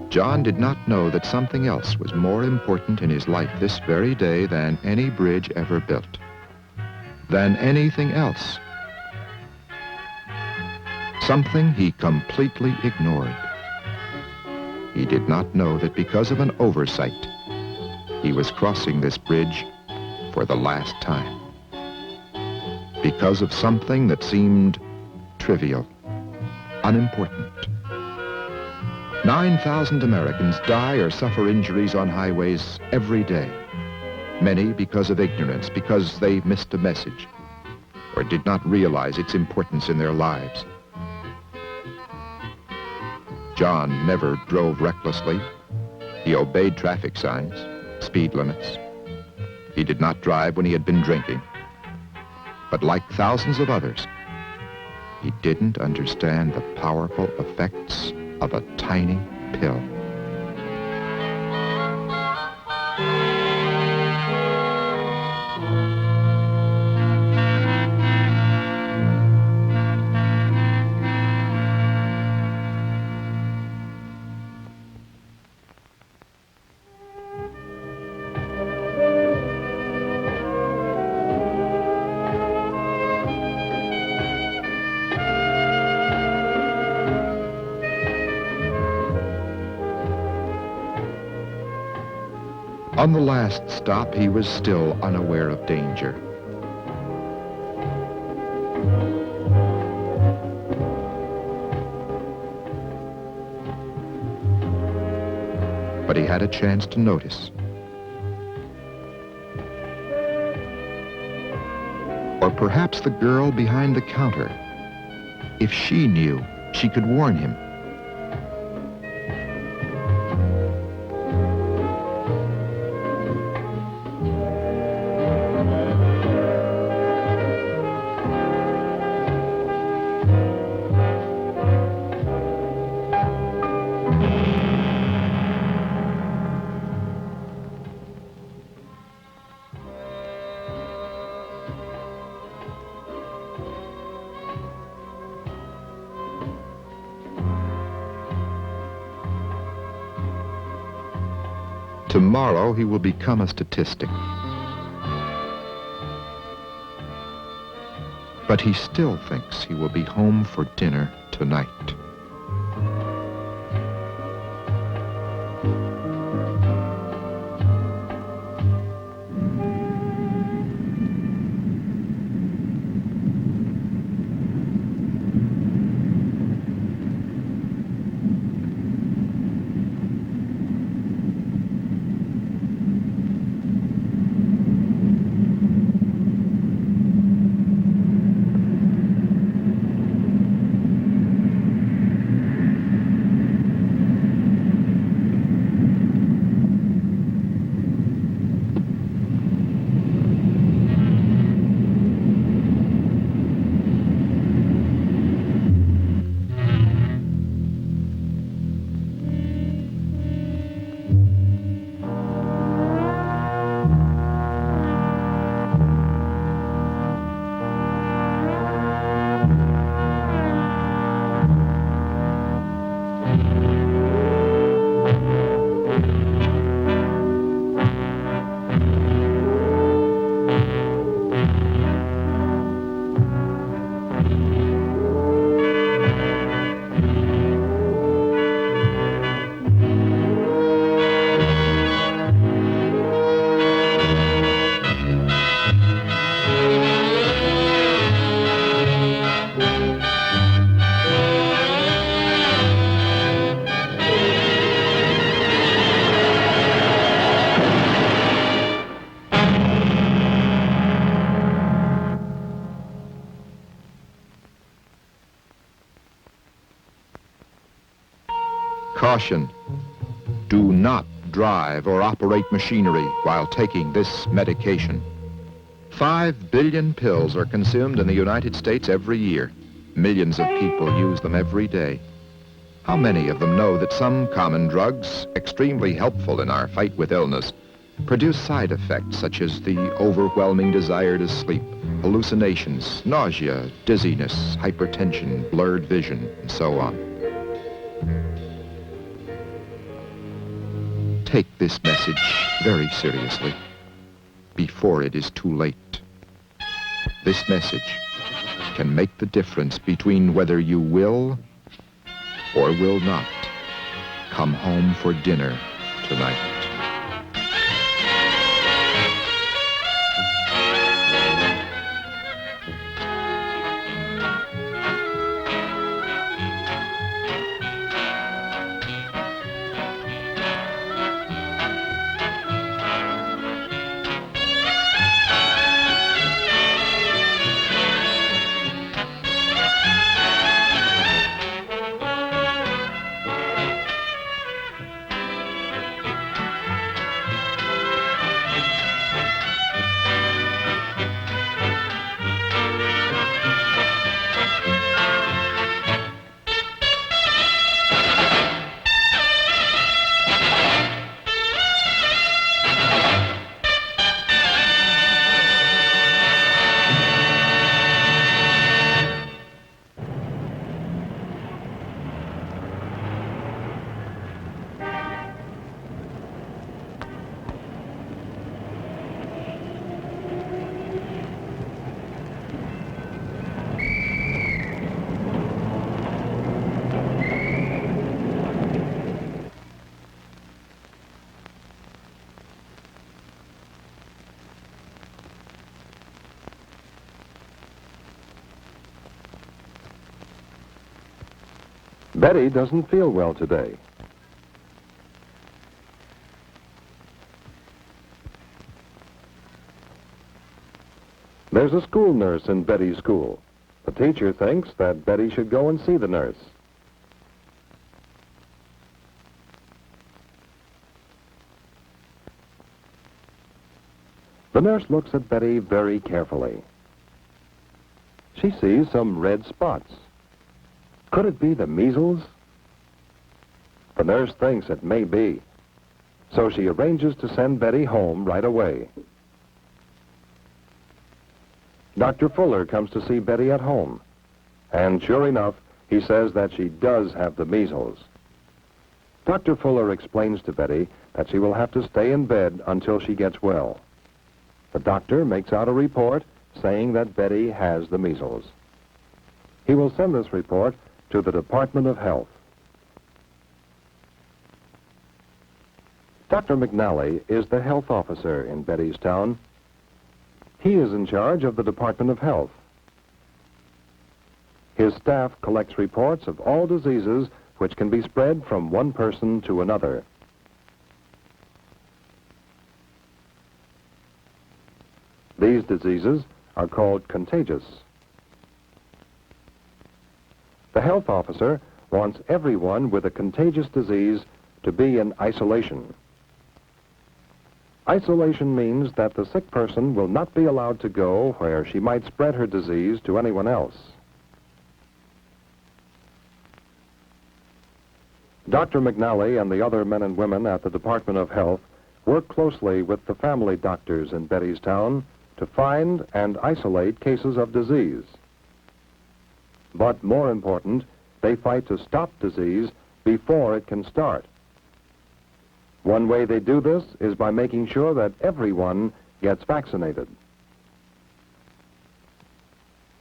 John did not know that something else was more important in his life this very day than any bridge ever built. Than anything else. Something he completely ignored. He did not know that because of an oversight, he was crossing this bridge for the last time. Because of something that seemed trivial, unimportant. 9,000 Americans die or suffer injuries on highways every day. Many because of ignorance, because they missed a message, or did not realize its importance in their lives. John never drove recklessly. He obeyed traffic signs, speed limits. He did not drive when he had been drinking. But like thousands of others, he didn't understand the powerful effects of a tiny pill. On the last stop, he was still unaware of danger. but he had a chance to notice. Or perhaps the girl behind the counter. If she knew, she could warn him. Tomorrow he will become a statistic. But he still thinks he will be home for dinner tonight. Caution. Do not drive or operate machinery while taking this medication. 5 billion pills are consumed in the United States every year. Millions of people use them every day. How many of them know that some common drugs, extremely helpful in our fight with illness, produce side effects such as the overwhelming desire to sleep, hallucinations, nausea, dizziness, hypertension, blurred vision, and so on? Take this message very seriously before it is too late. This message can make the difference between whether you will or will not come home for dinner tonight. Betty doesn't feel well today. There's a school nurse in Betty's school. The teacher thinks that Betty should go and see the nurse. The nurse looks at Betty very carefully. She sees some red spots. Could it be the measles? The nurse thinks it may be, so she arranges to send Betty home right away. Dr. Fuller comes to see Betty at home, and sure enough, he says that she does have the measles. Dr. Fuller explains to Betty that she will have to stay in bed until she gets well. The doctor makes out a report saying that Betty has the measles. He will send this report to the Department of Health. Dr. McNally is the health officer in Betty's town. He is in charge of the Department of Health. His staff collects reports of all diseases which can be spread from one person to another. These diseases are called contagious. The health officer wants everyone with a contagious disease to be in isolation. Isolation means that the sick person will not be allowed to go where she might spread her disease to anyone else. Dr. McNally and the other men and women at the Department of Health work closely with the family doctors in Betty's town to find and isolate cases of disease. But more important, they fight to stop disease before it can start. One way they do this is by making sure that everyone gets vaccinated.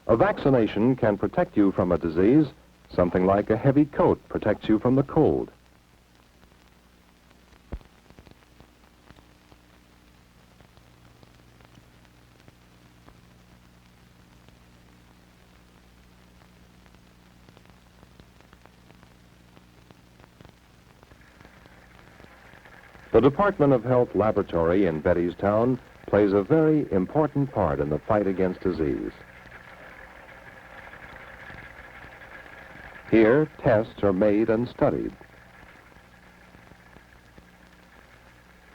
A vaccination can protect you from a disease. Something like a heavy coat protects you from the cold. The Department of Health laboratory in Betty's town plays a very important part in the fight against disease. Here, tests are made and studied.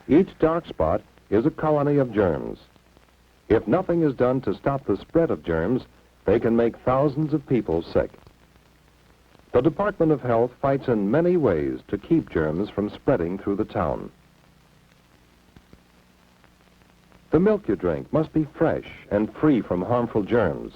Each dark spot is a colony of germs. If nothing is done to stop the spread of germs, they can make thousands of people sick. The Department of Health fights in many ways to keep germs from spreading through the town. The milk you drink must be fresh and free from harmful germs.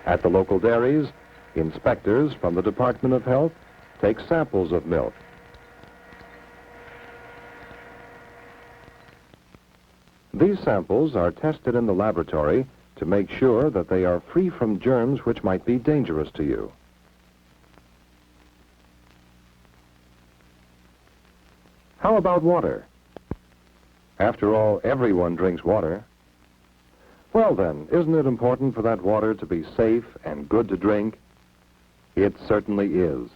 At the local dairies, inspectors from the Department of Health take samples of milk. These samples are tested in the laboratory to make sure that they are free from germs which might be dangerous to you. How about water? After all, everyone drinks water. Well then, isn't it important for that water to be safe and good to drink? It certainly is.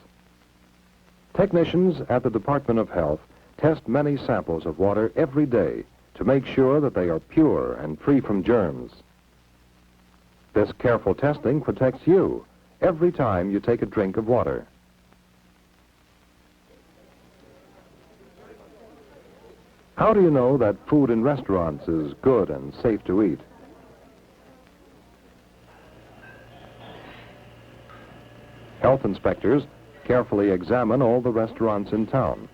Technicians at the Department of Health test many samples of water every day to make sure that they are pure and free from germs. This careful testing protects you every time you take a drink of water. How do you know that food in restaurants is good and safe to eat? Health inspectors carefully examine all the restaurants in town.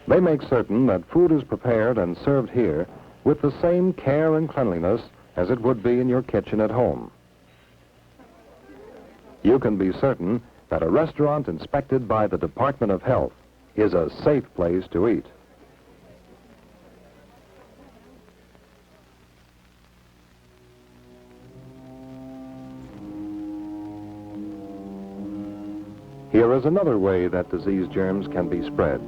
They make certain that food is prepared and served here with the same care and cleanliness as it would be in your kitchen at home. You can be certain that a restaurant inspected by the Department of Health is a safe place to eat. Here is another way that disease germs can be spread.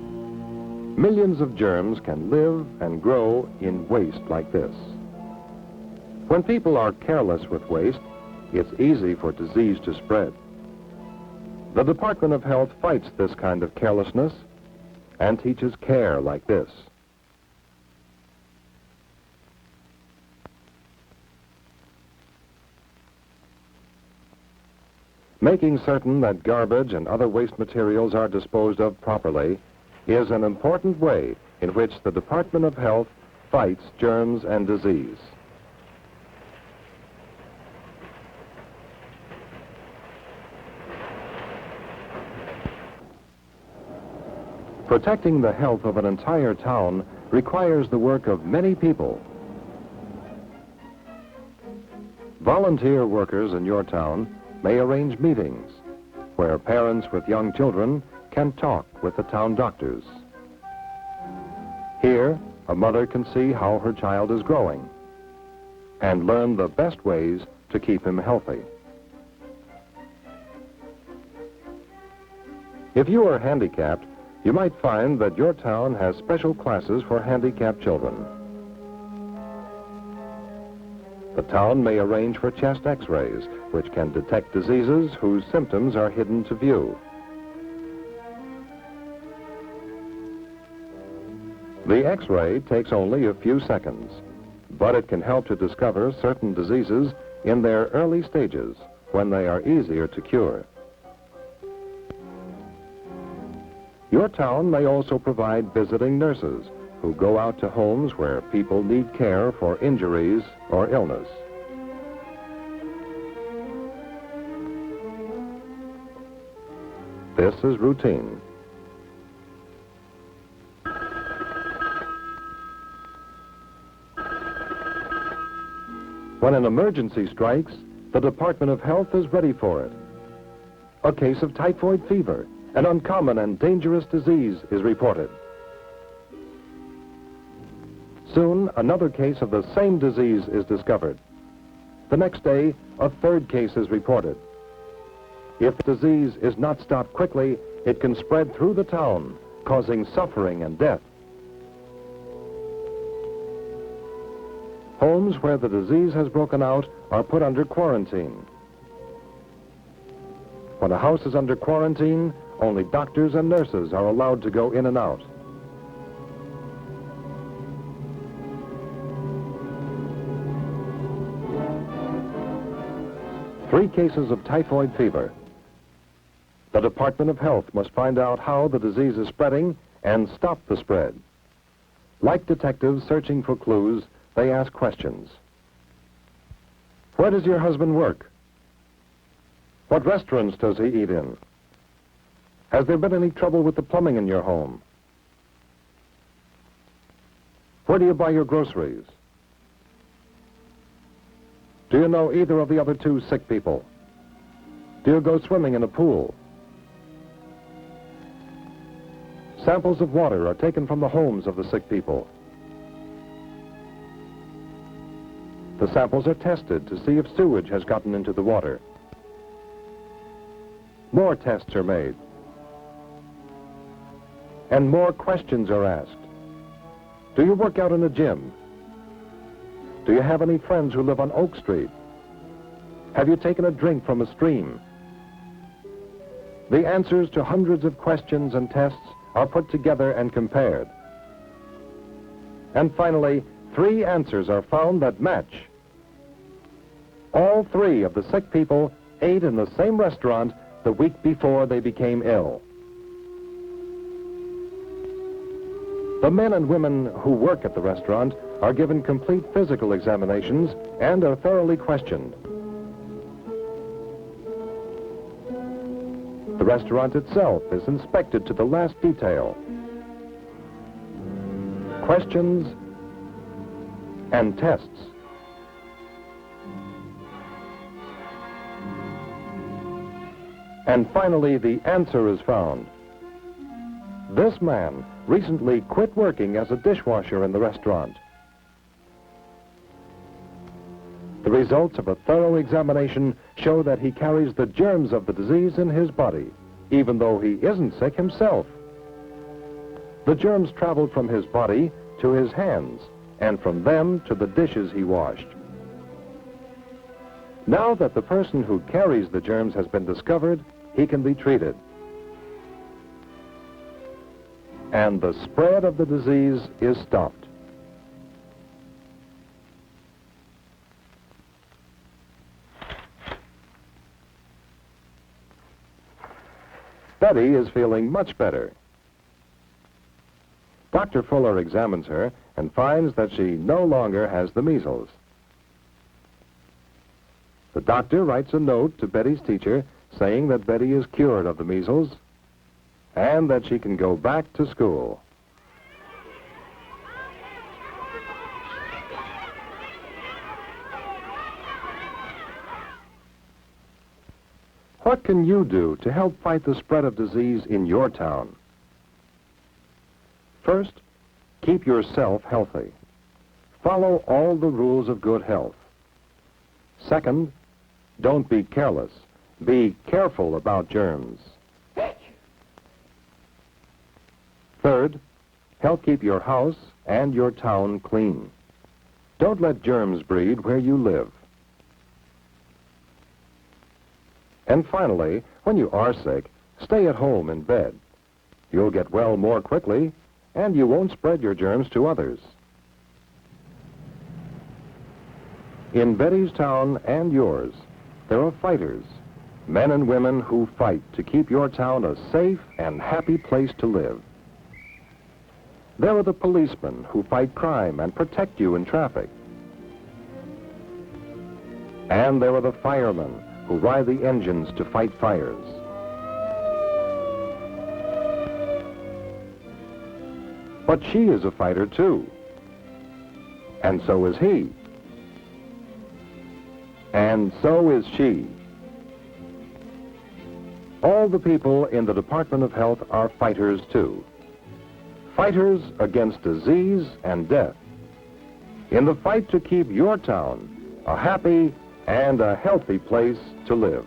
Millions of germs can live and grow in waste like this. When people are careless with waste, it's easy for disease to spread. The Department of Health fights this kind of carelessness and teaches care like this. Making certain that garbage and other waste materials are disposed of properly is an important way in which the Department of Health fights germs and disease. Protecting the health of an entire town requires the work of many people. Volunteer workers in your town may arrange meetings where parents with young children can talk with the town doctors. Here, a mother can see how her child is growing and learn the best ways to keep him healthy. If you are handicapped, you might find that your town has special classes for handicapped children. The town may arrange for chest x-rays, which can detect diseases whose symptoms are hidden to view. The x-ray takes only a few seconds, but it can help to discover certain diseases in their early stages when they are easier to cure. Your town may also provide visiting nurses who go out to homes where people need care for injuries or illness. This is routine. When an emergency strikes, the Department of Health is ready for it. A case of typhoid fever, an uncommon and dangerous disease, is reported. Soon, another case of the same disease is discovered. The next day, a third case is reported. If the disease is not stopped quickly, it can spread through the town, causing suffering and death. Homes where the disease has broken out are put under quarantine. When a house is under quarantine, only doctors and nurses are allowed to go in and out. Three cases of typhoid fever. The Department of Health must find out how the disease is spreading and stop the spread. Like detectives searching for clues, they ask questions. Where does your husband work? What restaurants does he eat in? Has there been any trouble with the plumbing in your home? Where do you buy your groceries? Do you know either of the other two sick people? Do you go swimming in a pool? Samples of water are taken from the homes of the sick people. The samples are tested to see if sewage has gotten into the water. More tests are made. And more questions are asked. Do you work out in a gym? Do you have any friends who live on Oak Street? Have you taken a drink from a stream? The answers to hundreds of questions and tests are put together and compared. And finally, 3 answers are found that match. All 3 of the sick people ate in the same restaurant the week before they became ill. The men and women who work at the restaurant are given complete physical examinations and are thoroughly questioned. The restaurant itself is inspected to the last detail. Questions and tests. And finally, the answer is found. This man recently quit working as a dishwasher in the restaurant. The results of a thorough examination show that he carries the germs of the disease in his body, even though he isn't sick himself. The germs traveled from his body to his hands, and from them to the dishes he washed. Now that the person who carries the germs has been discovered, he can be treated. And the spread of the disease is stopped. Betty is feeling much better. Dr. Fuller examines her and finds that she no longer has the measles. The doctor writes a note to Betty's teacher saying that Betty is cured of the measles and that she can go back to school. What can you do to help fight the spread of disease in your town? First, keep yourself healthy. Follow all the rules of good health. Second, don't be careless. Be careful about germs. Third, help keep your house and your town clean. Don't let germs breed where you live. And finally, when you are sick, stay at home in bed. You'll get well more quickly, and you won't spread your germs to others. In Betty's town and yours, there are fighters, men and women who fight to keep your town a safe and happy place to live. There are the policemen who fight crime and protect you in traffic. And there are the firemen who ride the engines to fight fires. But she is a fighter too. And so is he. And so is she. All the people in the Department of Health are fighters too. Fighters against disease and death. In the fight to keep your town a happy and a healthy place to live.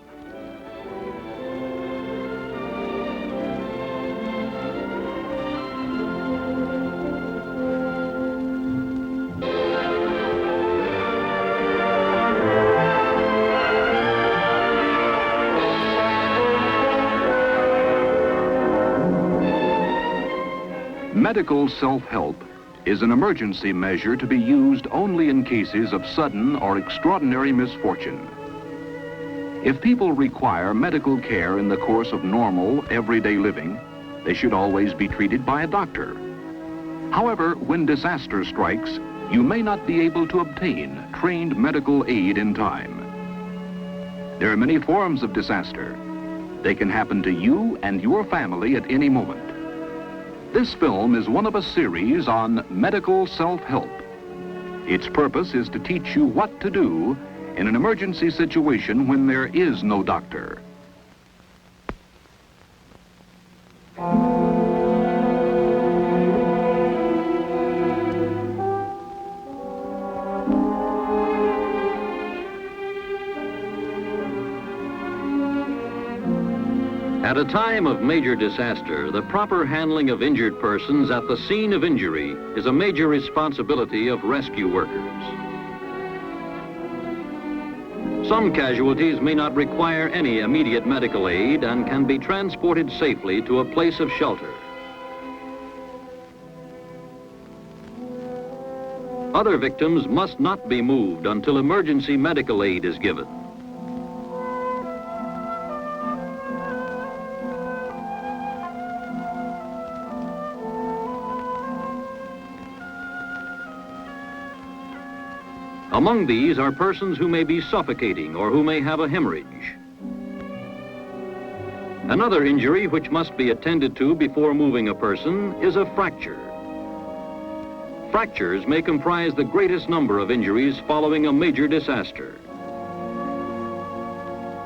Medical self-help is an emergency measure to be used only in cases of sudden or extraordinary misfortune. If people require medical care in the course of normal, everyday living, they should always be treated by a doctor. However, when disaster strikes, you may not be able to obtain trained medical aid in time. There are many forms of disaster. They can happen to you and your family at any moment. This film is one of a series on medical self-help. Its purpose is to teach you what to do in an emergency situation when there is no doctor. At a time of major disaster, the proper handling of injured persons at the scene of injury is a major responsibility of rescue workers. Some casualties may not require any immediate medical aid and can be transported safely to a place of shelter. Other victims must not be moved until emergency medical aid is given. Among these are persons who may be suffocating or who may have a hemorrhage. Another injury which must be attended to before moving a person is a fracture. Fractures may comprise the greatest number of injuries following a major disaster.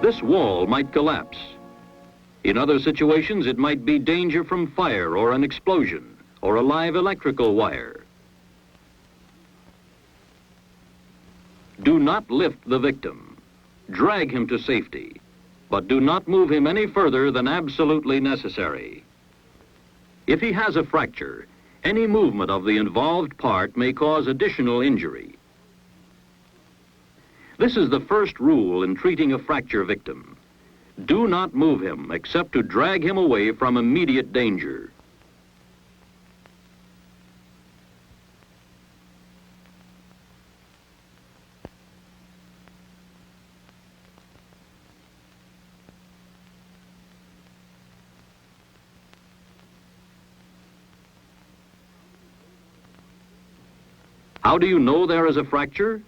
This wall might collapse. In other situations, it might be danger from fire or an explosion or a live electrical wire. Do not lift the victim. Drag him to safety, but do not move him any further than absolutely necessary. If he has a fracture, any movement of the involved part may cause additional injury. This is the first rule in treating a fracture victim. Do not move him except to drag him away from immediate danger. How do you know there is a fracture?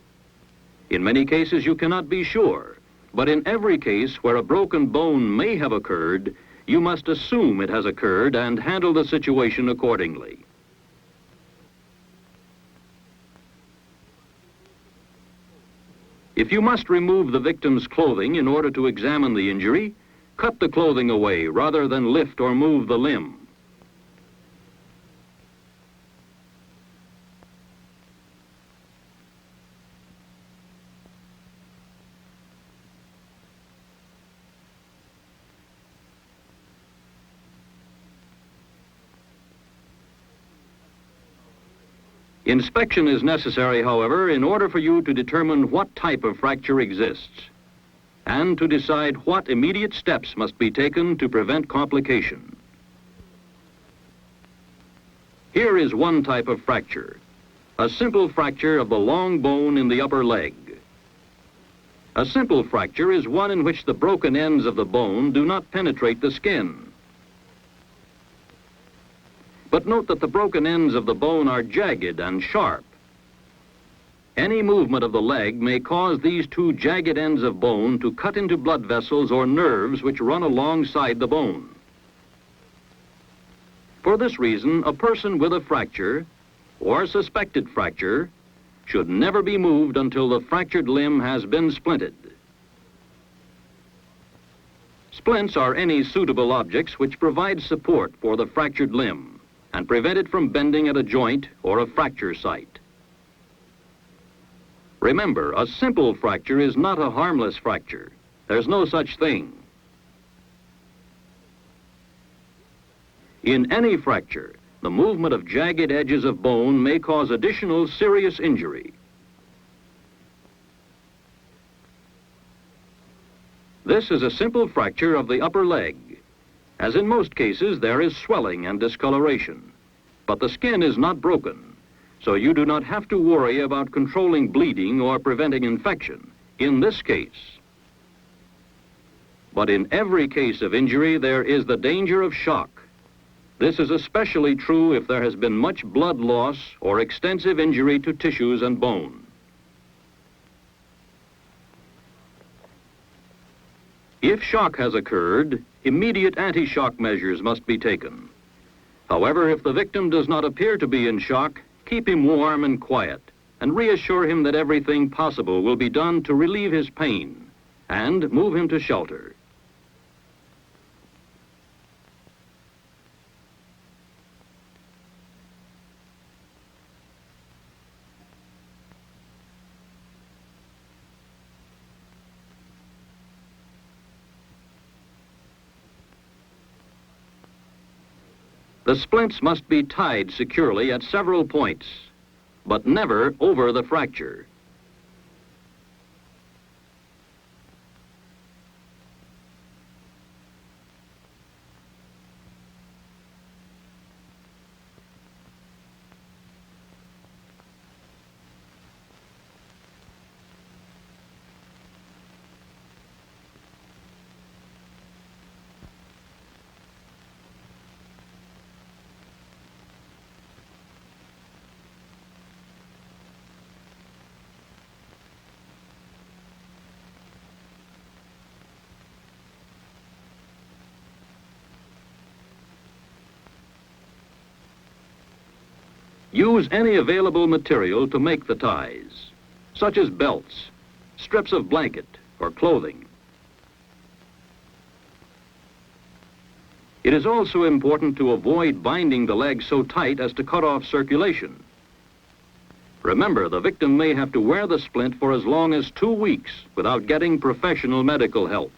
In many cases you cannot be sure, but in every case where a broken bone may have occurred, you must assume it has occurred and handle the situation accordingly. If you must remove the victim's clothing in order to examine the injury, cut the clothing away rather than lift or move the limb. Inspection is necessary, however, in order for you to determine what type of fracture exists and to decide what immediate steps must be taken to prevent complication. Here is one type of fracture, a simple fracture of the long bone in the upper leg. A simple fracture is one in which the broken ends of the bone do not penetrate the skin. But note that the broken ends of the bone are jagged and sharp. Any movement of the leg may cause these two jagged ends of bone to cut into blood vessels or nerves which run alongside the bone. For this reason, a person with a fracture or suspected fracture should never be moved until the fractured limb has been splinted. Splints are any suitable objects which provide support for the fractured limb and prevent it from bending at a joint or a fracture site. Remember, a simple fracture is not a harmless fracture. There's no such thing. In any fracture, the movement of jagged edges of bone may cause additional serious injury. This is a simple fracture of the upper leg. As in most cases, there is swelling and discoloration, but the skin is not broken, so you do not have to worry about controlling bleeding or preventing infection in this case. But in every case of injury, there is the danger of shock. This is especially true if there has been much blood loss or extensive injury to tissues and bone. If shock has occurred, immediate anti-shock measures must be taken. However, if the victim does not appear to be in shock, keep him warm and quiet, and reassure him that everything possible will be done to relieve his pain, and move him to shelter. The splints must be tied securely at several points, but never over the fracture. Use any available material to make the ties, such as belts, strips of blanket, or clothing. It is also important to avoid binding the leg so tight as to cut off circulation. Remember, the victim may have to wear the splint for as long as 2 weeks without getting professional medical help.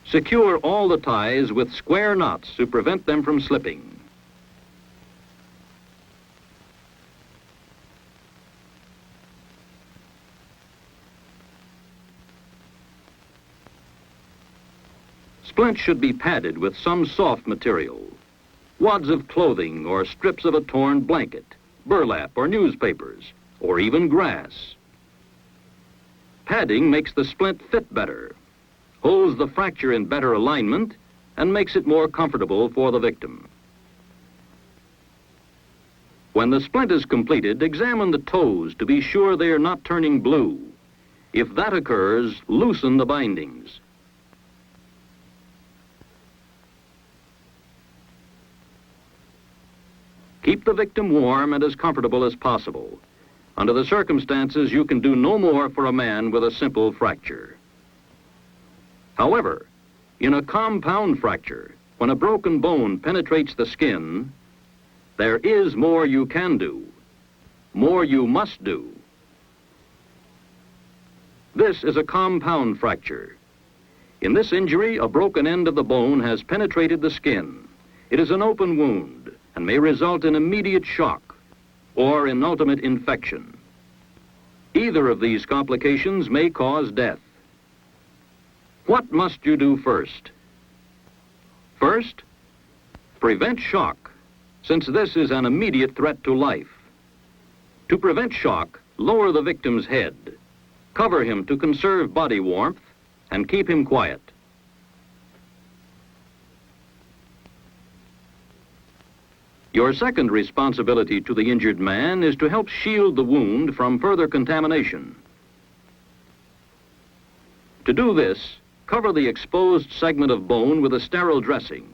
Secure all the ties with square knots to prevent them from slipping. Splints should be padded with some soft material. Wads of clothing or strips of a torn blanket, burlap or newspapers, or even grass. Padding makes the splint fit better, holds the fracture in better alignment, and makes it more comfortable for the victim. When the splint is completed, examine the toes to be sure they are not turning blue. If that occurs, loosen the bindings. Keep the victim warm and as comfortable as possible. Under the circumstances, you can do no more for a man with a simple fracture. However, in a compound fracture, when a broken bone penetrates the skin, there is more you can do, more you must do. This is a compound fracture. In this injury, a broken end of the bone has penetrated the skin. It is an open wound and may result in immediate shock or in ultimate infection. Either of these complications may cause death. What must you do first? First, prevent shock, since this is an immediate threat to life. To prevent shock, lower the victim's head, cover him to conserve body warmth, and keep him quiet. Your second responsibility to the injured man is to help shield the wound from further contamination. To do this, cover the exposed segment of bone with a sterile dressing.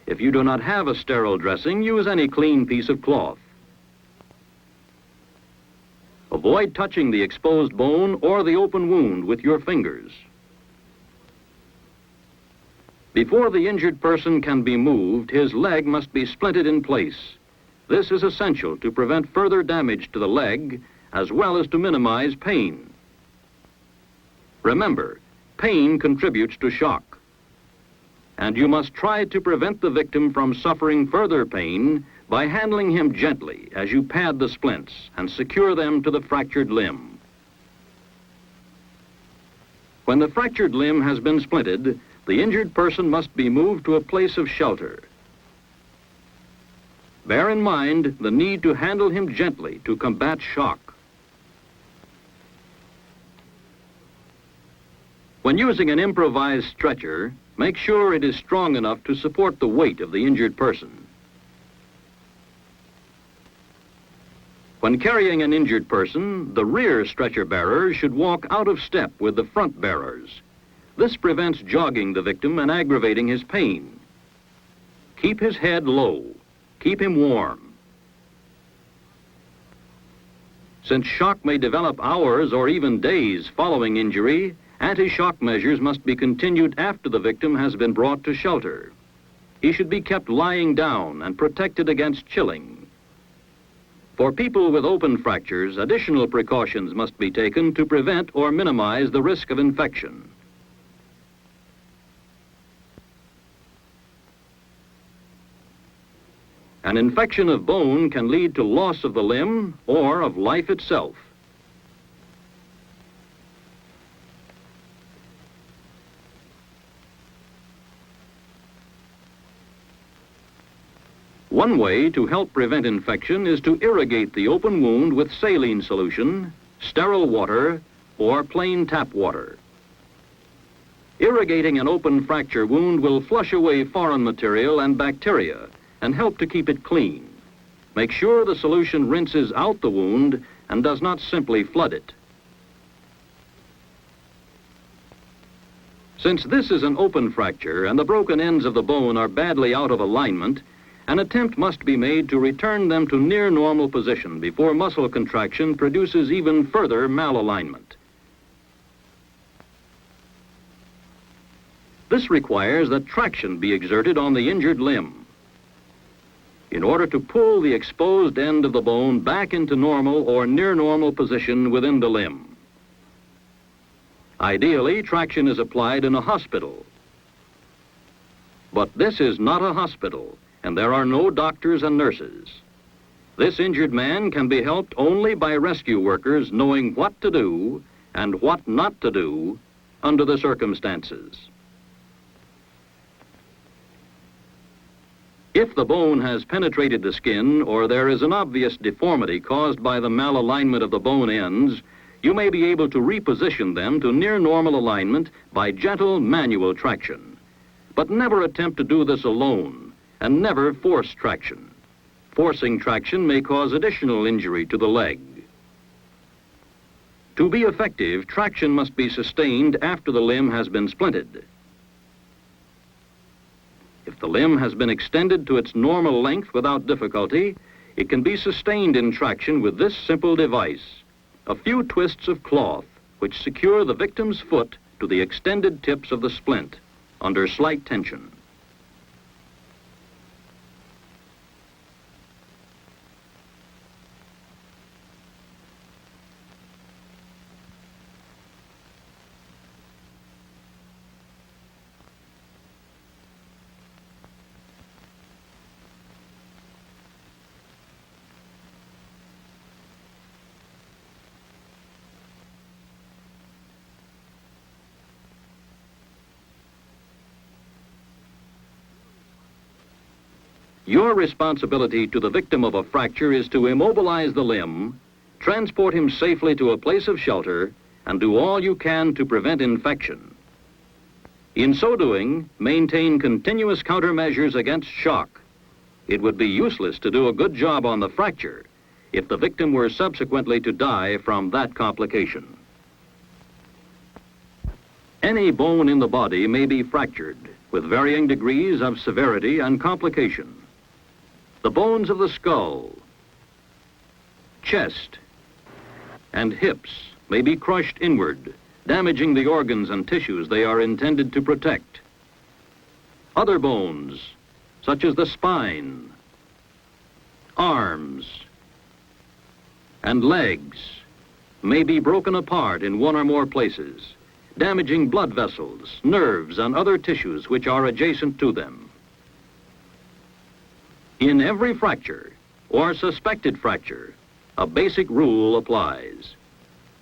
If you do not have a sterile dressing, use any clean piece of cloth. Avoid touching the exposed bone or the open wound with your fingers. Before the injured person can be moved, his leg must be splinted in place. This is essential to prevent further damage to the leg, as well as to minimize pain. Remember, pain contributes to shock. And you must try to prevent the victim from suffering further pain by handling him gently as you pad the splints and secure them to the fractured limb. When the fractured limb has been splinted, the injured person must be moved to a place of shelter. Bear in mind the need to handle him gently to combat shock. When using an improvised stretcher, make sure it is strong enough to support the weight of the injured person. When carrying an injured person, the rear stretcher bearer should walk out of step with the front bearers. This prevents jogging the victim and aggravating his pain. Keep his head low. Keep him warm. Since shock may develop hours or even days following injury, anti-shock measures must be continued after the victim has been brought to shelter. He should be kept lying down and protected against chilling. For people with open fractures, additional precautions must be taken to prevent or minimize the risk of infection. An infection of bone can lead to loss of the limb or of life itself. One way to help prevent infection is to irrigate the open wound with saline solution, sterile water, or plain tap water. Irrigating an open fracture wound will flush away foreign material and bacteria and help to keep it clean. Make sure the solution rinses out the wound and does not simply flood it. Since this is an open fracture and the broken ends of the bone are badly out of alignment, an attempt must be made to return them to near normal position before muscle contraction produces even further malalignment. This requires that traction be exerted on the injured limb in order to pull the exposed end of the bone back into normal or near normal position within the limb. Ideally, traction is applied in a hospital, But this is not a hospital, and there are no doctors and nurses. This injured man can be helped only by rescue workers knowing what to do and what not to do under the circumstances. If the bone has penetrated the skin or there is an obvious deformity caused by the malalignment of the bone ends, you may be able to reposition them to near normal alignment by gentle manual traction. But never attempt to do this alone, and never force traction. Forcing traction may cause additional injury to the leg. To be effective, traction must be sustained after the limb has been splinted. If the limb has been extended to its normal length without difficulty, it can be sustained in traction with this simple device: a few twists of cloth which secure the victim's foot to the extended tips of the splint under slight tension. Your responsibility to the victim of a fracture is to immobilize the limb, transport him safely to a place of shelter, and do all you can to prevent infection. In so doing, maintain continuous countermeasures against shock. It would be useless to do a good job on the fracture if the victim were subsequently to die from that complication. Any bone in the body may be fractured with varying degrees of severity and complication. The bones of the skull, chest, and hips may be crushed inward, damaging the organs and tissues they are intended to protect. Other bones, such as the spine, arms, and legs, may be broken apart in one or more places, damaging blood vessels, nerves, and other tissues which are adjacent to them. In every fracture, or suspected fracture, a basic rule applies: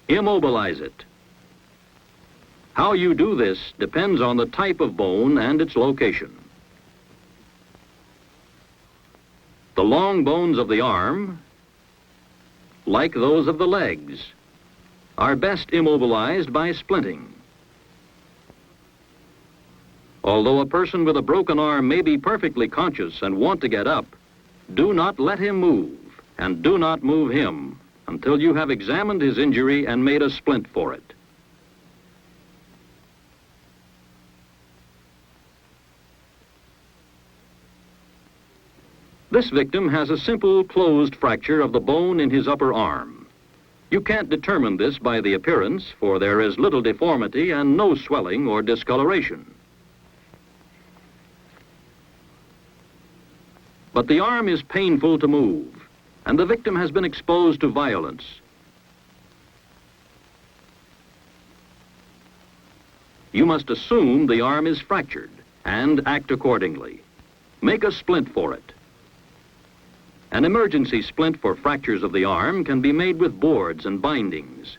immobilize it. How you do this depends on the type of bone and its location. The long bones of the arm, like those of the legs, are best immobilized by splinting. Although a person with a broken arm may be perfectly conscious and want to get up, do not let him move, and do not move him until you have examined his injury and made a splint for it. This victim has a simple closed fracture of the bone in his upper arm. You can't determine this by the appearance, for there is little deformity and no swelling or discoloration. But the arm is painful to move, and the victim has been exposed to violence. You must assume the arm is fractured and act accordingly. Make a splint for it. An emergency splint for fractures of the arm can be made with boards and bindings.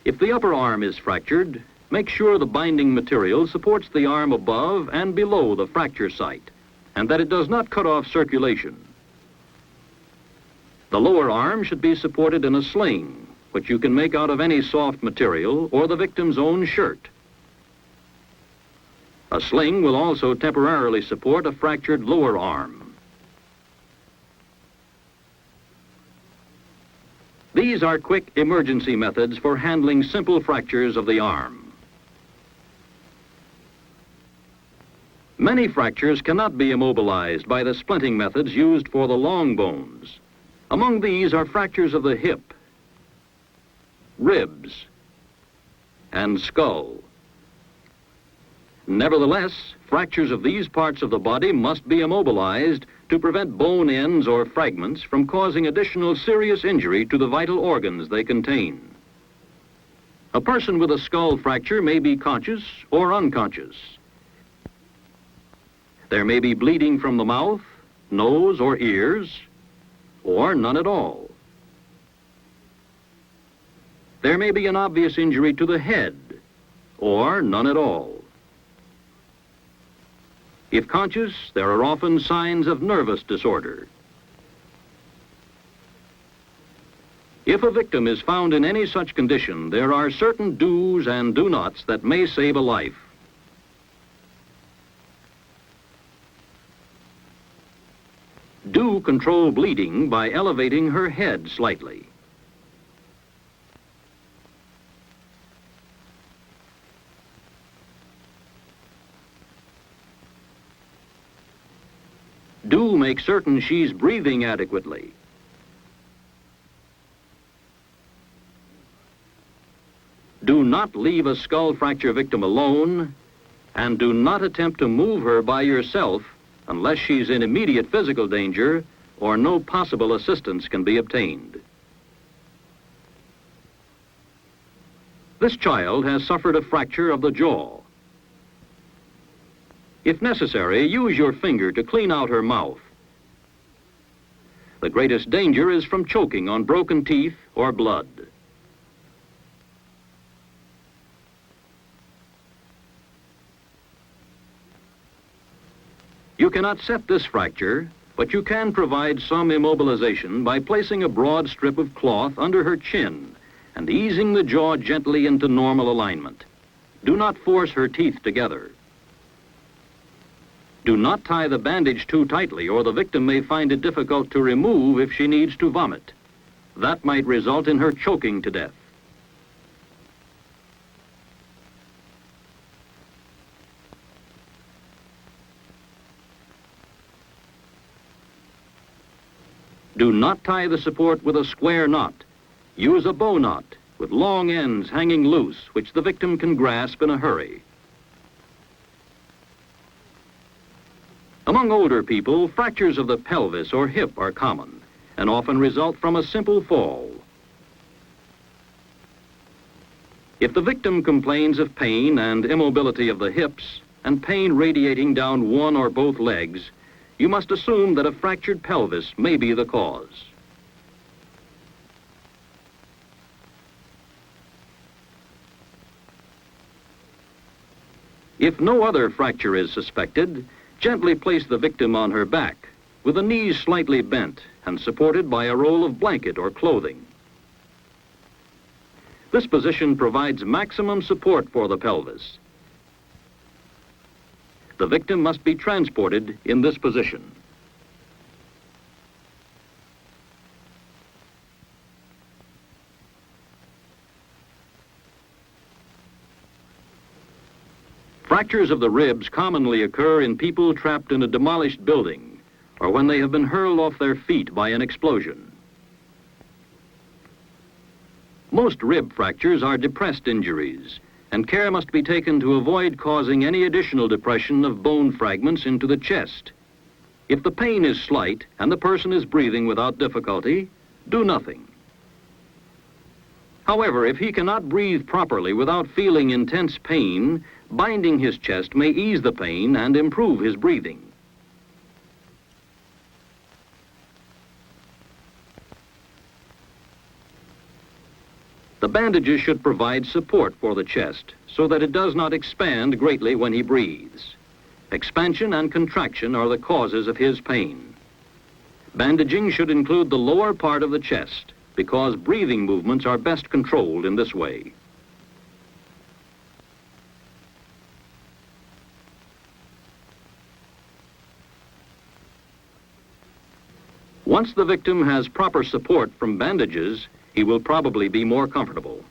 If the upper arm is fractured, make sure the binding material supports the arm above and below the fracture site, and that it does not cut off circulation. The lower arm should be supported in a sling, which you can make out of any soft material or the victim's own shirt. A sling will also temporarily support a fractured lower arm. These are quick emergency methods for handling simple fractures of the arm. Many fractures cannot be immobilized by the splinting methods used for the long bones. Among these are fractures of the hip, ribs, and skull. Nevertheless, fractures of these parts of the body must be immobilized to prevent bone ends or fragments from causing additional serious injury to the vital organs they contain. A person with a skull fracture may be conscious or unconscious. There may be bleeding from the mouth, nose, or ears, or none at all. There may be an obvious injury to the head, or none at all. If conscious, there are often signs of nervous disorder. If a victim is found in any such condition, there are certain do's and do-nots that may save a life. Do control bleeding by elevating her head slightly. Do make certain she's breathing adequately. Do not leave a skull fracture victim alone, and do not attempt to move her by yourself unless she's in immediate physical danger or no possible assistance can be obtained. This child has suffered a fracture of the jaw. If necessary, use your finger to clean out her mouth. The greatest danger is from choking on broken teeth or blood. You cannot set this fracture, but you can provide some immobilization by placing a broad strip of cloth under her chin and easing the jaw gently into normal alignment. Do not force her teeth together. Do not tie the bandage too tightly, or the victim may find it difficult to remove if she needs to vomit. That might result in her choking to death. Do not tie the support with a square knot. Use a bow knot with long ends hanging loose, which the victim can grasp in a hurry. Among older people, fractures of the pelvis or hip are common and often result from a simple fall. If the victim complains of pain and immobility of the hips and pain radiating down one or both legs, you must assume that a fractured pelvis may be the cause. If no other fracture is suspected, gently place the victim on her back, with the knees slightly bent and supported by a roll of blanket or clothing. This position provides maximum support for the pelvis. The victim must be transported in this position. Fractures of the ribs commonly occur in people trapped in a demolished building or when they have been hurled off their feet by an explosion. Most rib fractures are depressed injuries, and care must be taken to avoid causing any additional depression of bone fragments into the chest. If the pain is slight and the person is breathing without difficulty, do nothing. However, if he cannot breathe properly without feeling intense pain, binding his chest may ease the pain and improve his breathing. The bandages should provide support for the chest so that it does not expand greatly when he breathes. Expansion and contraction are the causes of his pain. Bandaging should include the lower part of the chest because breathing movements are best controlled in this way. Once the victim has proper support from bandages, he will probably be more comfortable.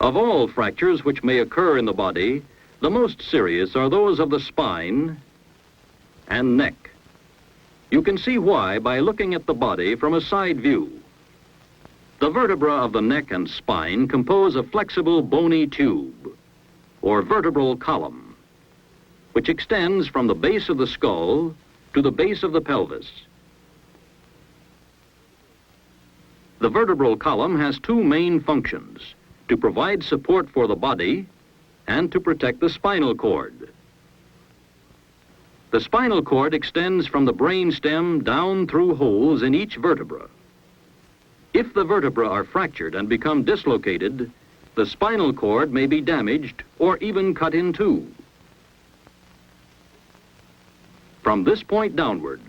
Of all fractures which may occur in the body, the most serious are those of the spine and neck. You can see why by looking at the body from a side view. The vertebra of the neck and spine compose a flexible bony tube, or vertebral column, which extends from the base of the skull to the base of the pelvis. The vertebral column has two main functions: to provide support for the body and to protect the spinal cord. The spinal cord extends from the brain stem down through holes in each vertebra. If the vertebrae are fractured and become dislocated, the spinal cord may be damaged or even cut in two. From this point downward,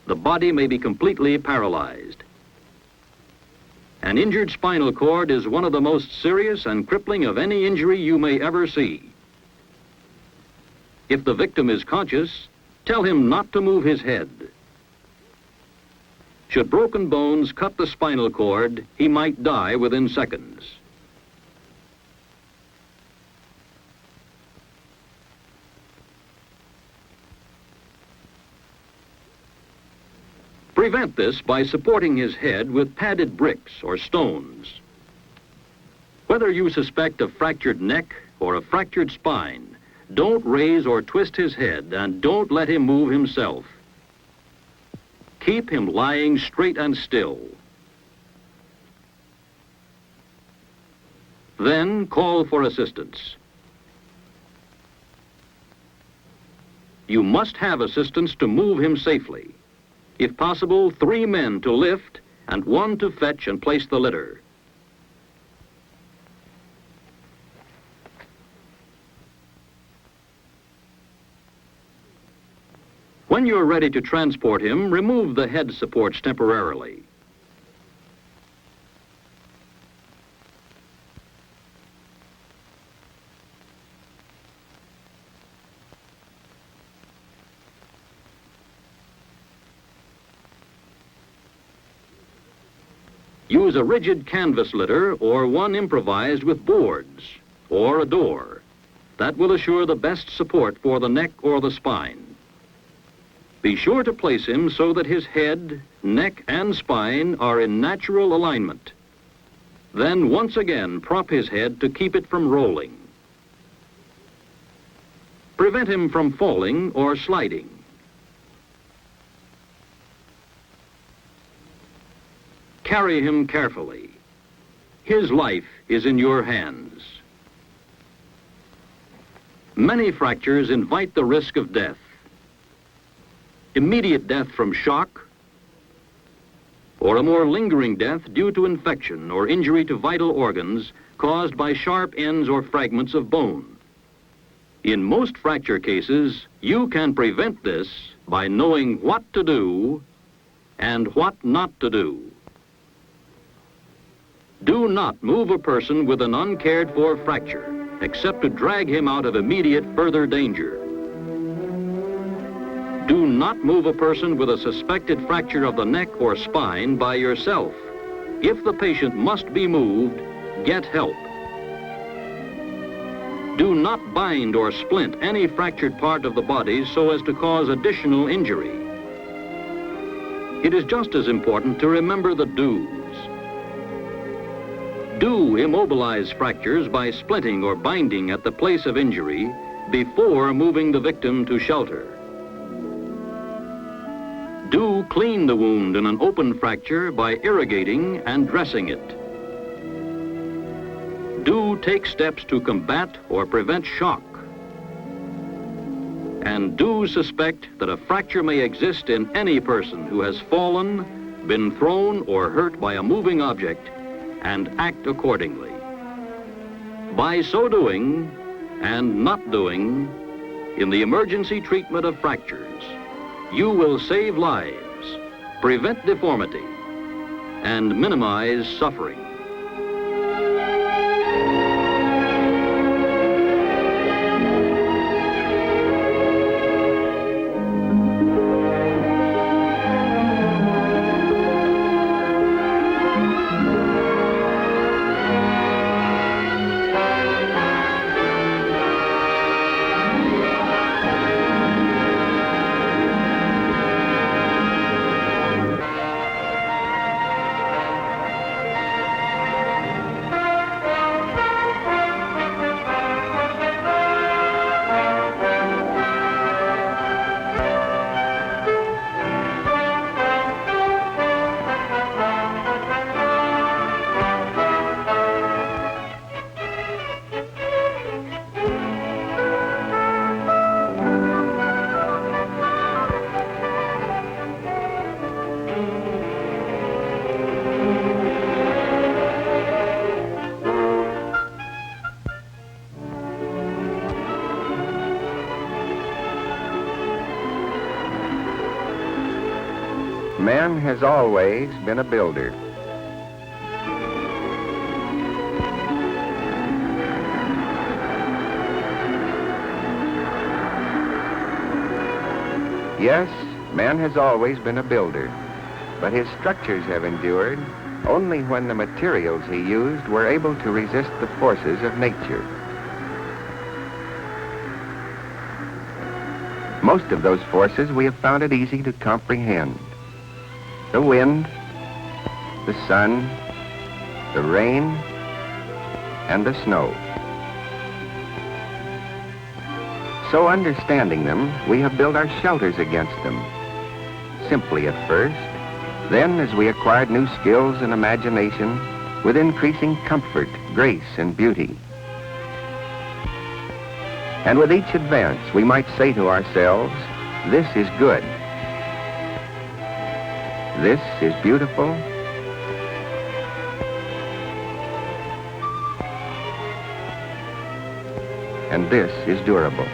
the body may be completely paralyzed. An injured spinal cord is one of the most serious and crippling of any injury you may ever see. If the victim is conscious, tell him not to move his head. Should broken bones cut the spinal cord, he might die within seconds. Prevent this by supporting his head with padded bricks or stones. Whether you suspect a fractured neck or a fractured spine, don't raise or twist his head and don't let him move himself. Keep him lying straight and still. Then call for assistance. You must have assistance to move him safely. If possible, 3 men to lift and 1 to fetch and place the litter. When you're ready to transport him, remove the head supports temporarily. Use a rigid canvas litter or one improvised with boards or a door. That will assure the best support for the neck or the spine. Be sure to place him so that his head, neck, and spine are in natural alignment. Then once again prop his head to keep it from rolling. Prevent him from falling or sliding. Carry him carefully. His life is in your hands. Many fractures invite the risk of death. Immediate death from shock, or a more lingering death due to infection or injury to vital organs caused by sharp ends or fragments of bone. In most fracture cases, you can prevent this by knowing what to do and what not to do. Do not move a person with an uncared for fracture, except to drag him out of immediate further danger. Do not move a person with a suspected fracture of the neck or spine by yourself. If the patient must be moved, get help. Do not bind or splint any fractured part of the body so as to cause additional injury. It is just as important to remember the do's. Do immobilize fractures by splinting or binding at the place of injury before moving the victim to shelter. Do clean the wound in an open fracture by irrigating and dressing it. Do take steps to combat or prevent shock. And do suspect that a fracture may exist in any person who has fallen, been thrown or hurt by a moving object, and act accordingly. By so doing and not doing, in the emergency treatment of fractures, you will save lives, prevent deformity, and minimize suffering. man has always been a builder. Yes, man has always been a builder, but his structures have endured only when the materials he used were able to resist the forces of nature. Most of those forces we have found it easy to comprehend. The wind, the sun, the rain, and the snow. So understanding them, we have built our shelters against them. Simply at first, then as we acquired new skills and imagination, with increasing comfort, grace, and beauty. And with each advance, we might say to ourselves, this is good. This is beautiful. And this is durable.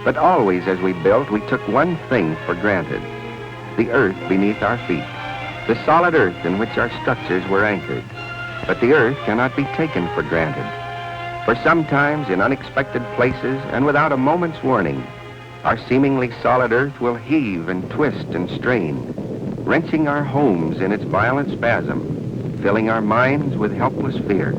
But always as we built, we took one thing for granted: the earth beneath our feet, the solid earth in which our structures were anchored. But the earth cannot be taken for granted, for sometimes in unexpected places and without a moment's warning, our seemingly solid earth will heave and twist and strain, wrenching our homes in its violent spasm, filling our minds with helpless fear.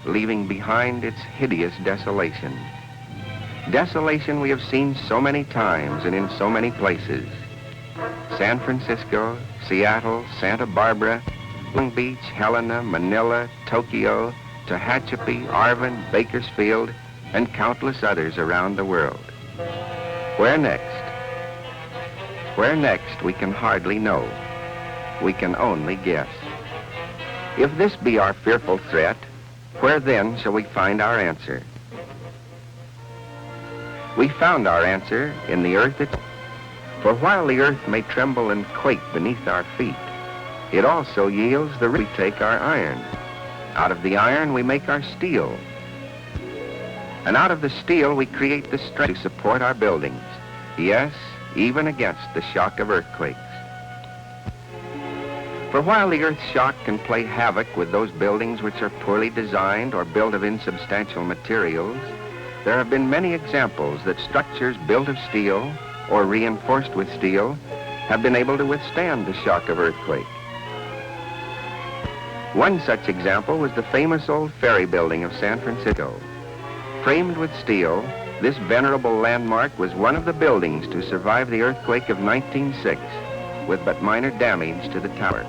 Leaving behind its hideous desolation. Desolation we have seen so many times and in so many places. San Francisco, Seattle, Santa Barbara, Long Beach, Helena, Manila, Tokyo, Tehachapi, Arvin, Bakersfield, and countless others around the world. Where next? Where next we can hardly know. We can only guess. If this be our fearful threat, where then shall we find our answer? We found our answer in the earth itself. For while the earth may tremble and quake beneath our feet, it also yields the we take our iron. Out of the iron we make our steel. And out of the steel we create the strength to support our buildings. Yes, even against the shock of earthquakes. For while the earth's shock can play havoc with those buildings which are poorly designed or built of insubstantial materials, there have been many examples that structures built of steel or reinforced with steel have been able to withstand the shock of earthquake. One such example was the famous old ferry building of San Francisco. Framed with steel, this venerable landmark was one of the buildings to survive the earthquake of 1906, with but minor damage to the tower.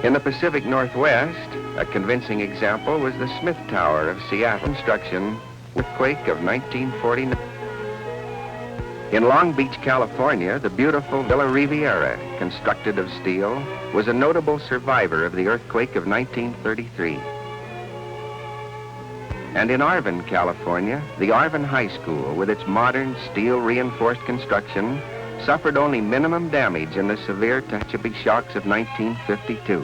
In the Pacific Northwest, a convincing example was the Smith Tower of Seattle construction, earthquake of 1949. In Long Beach, California, the beautiful Villa Riviera, constructed of steel, was a notable survivor of the earthquake of 1933. And in Arvin, California, the Arvin High School, with its modern steel-reinforced construction, suffered only minimum damage in the severe Tehachapi shocks of 1952.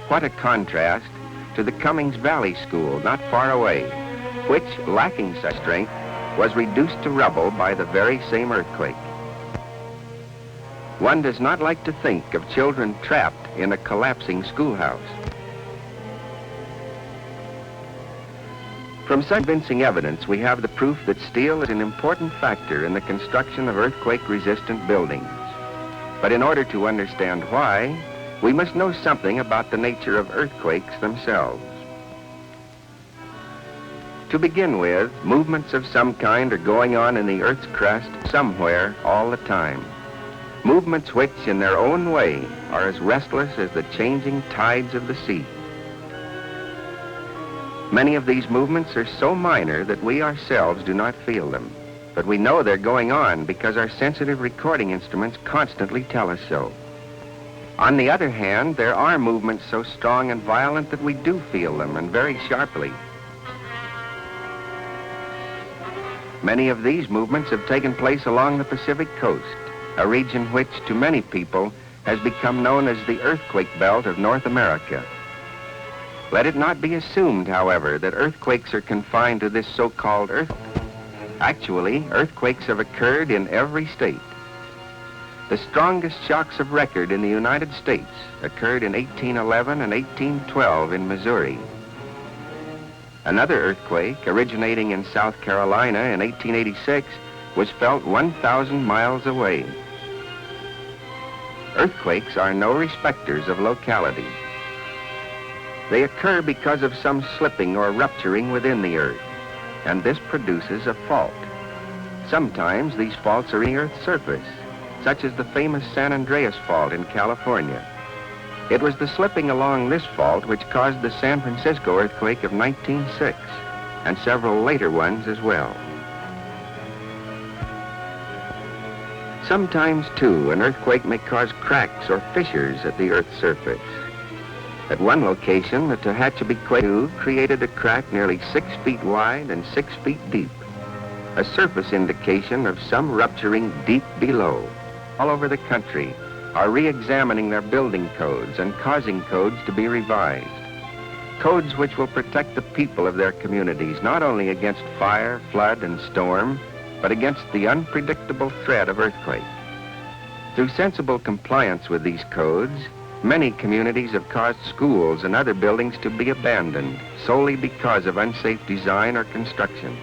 What a contrast to the Cummings Valley School not far away, which, lacking such strength, was reduced to rubble by the very same earthquake. One does not like to think of children trapped in a collapsing schoolhouse. From such convincing evidence, we have the proof that steel is an important factor in the construction of earthquake-resistant buildings. But in order to understand why, we must know something about the nature of earthquakes themselves. To begin with, movements of some kind are going on in the Earth's crust somewhere all the time. Movements which, in their own way, are as restless as the changing tides of the sea. Many of these movements are so minor that we ourselves do not feel them, but we know they're going on because our sensitive recording instruments constantly tell us so. On the other hand, there are movements so strong and violent that we do feel them, and very sharply. Many of these movements have taken place along the Pacific coast, a region which, to many people, has become known as the earthquake belt of North America. Let it not be assumed, however, that earthquakes are confined to this so-called earth. Actually, earthquakes have occurred in every state. The strongest shocks of record in the United States occurred in 1811 and 1812 in Missouri. Another earthquake, originating in South Carolina in 1886, was felt 1,000 miles away. Earthquakes are no respecters of locality. They occur because of some slipping or rupturing within the earth, and this produces a fault. Sometimes these faults are in the Earth's surface, such as the famous San Andreas Fault in California. It was the slipping along this fault which caused the San Francisco earthquake of 1906, and several later ones as well. Sometimes, too, an earthquake may cause cracks or fissures at the Earth's surface. At one location, the Tehachapi quake created a crack nearly 6 feet wide and 6 feet deep, a surface indication of some rupturing deep below. All over the country are re-examining their building codes and causing codes to be revised. Codes which will protect the people of their communities not only against fire, flood, and storm, but against the unpredictable threat of earthquake. Through sensible compliance with these codes, many communities have caused schools and other buildings to be abandoned solely because of unsafe design or construction.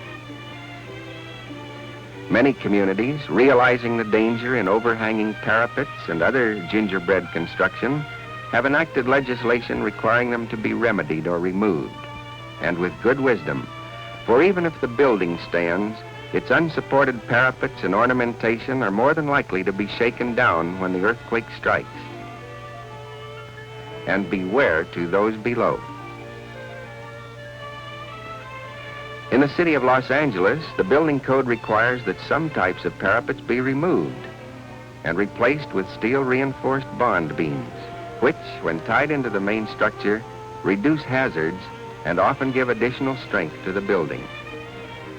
Many communities, realizing the danger in overhanging parapets and other gingerbread construction, have enacted legislation requiring them to be remedied or removed, and with good wisdom, for even if the building stands, its unsupported parapets and ornamentation are more than likely to be shaken down when the earthquake strikes. And beware to those below. In the city of Los Angeles, the building code requires that some types of parapets be removed and replaced with steel-reinforced bond beams, which, when tied into the main structure, reduce hazards and often give additional strength to the building.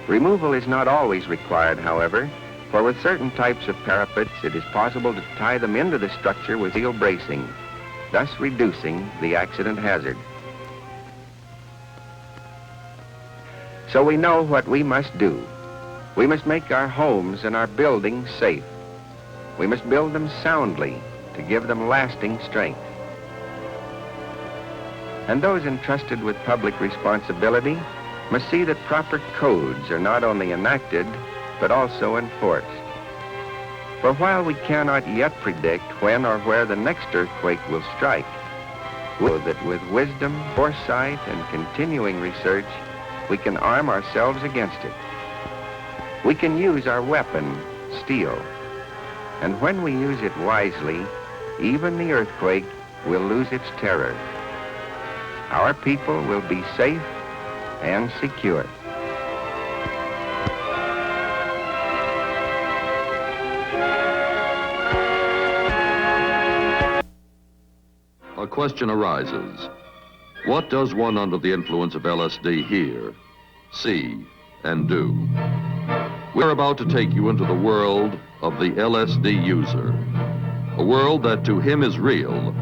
Removal is not always required, however, for with certain types of parapets, it is possible to tie them into the structure with steel bracing, thus reducing the accident hazard. So we know what we must do. We must make our homes and our buildings safe. We must build them soundly to give them lasting strength. And those entrusted with public responsibility must see that proper codes are not only enacted, but also enforced. For while we cannot yet predict when or where the next earthquake will strike, we know that with wisdom, foresight, and continuing research, we can arm ourselves against it. We can use our weapon, steel, and when we use it wisely, even the earthquake will lose its terror. Our people will be safe and secure. A question arises. What does one under the influence of LSD hear, see, and do? We're about to take you into the world of the LSD user, a world that to him is real,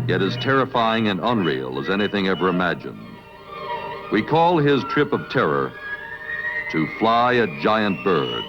yet as terrifying and unreal as anything ever imagined. We call his trip of terror to fly a giant bird.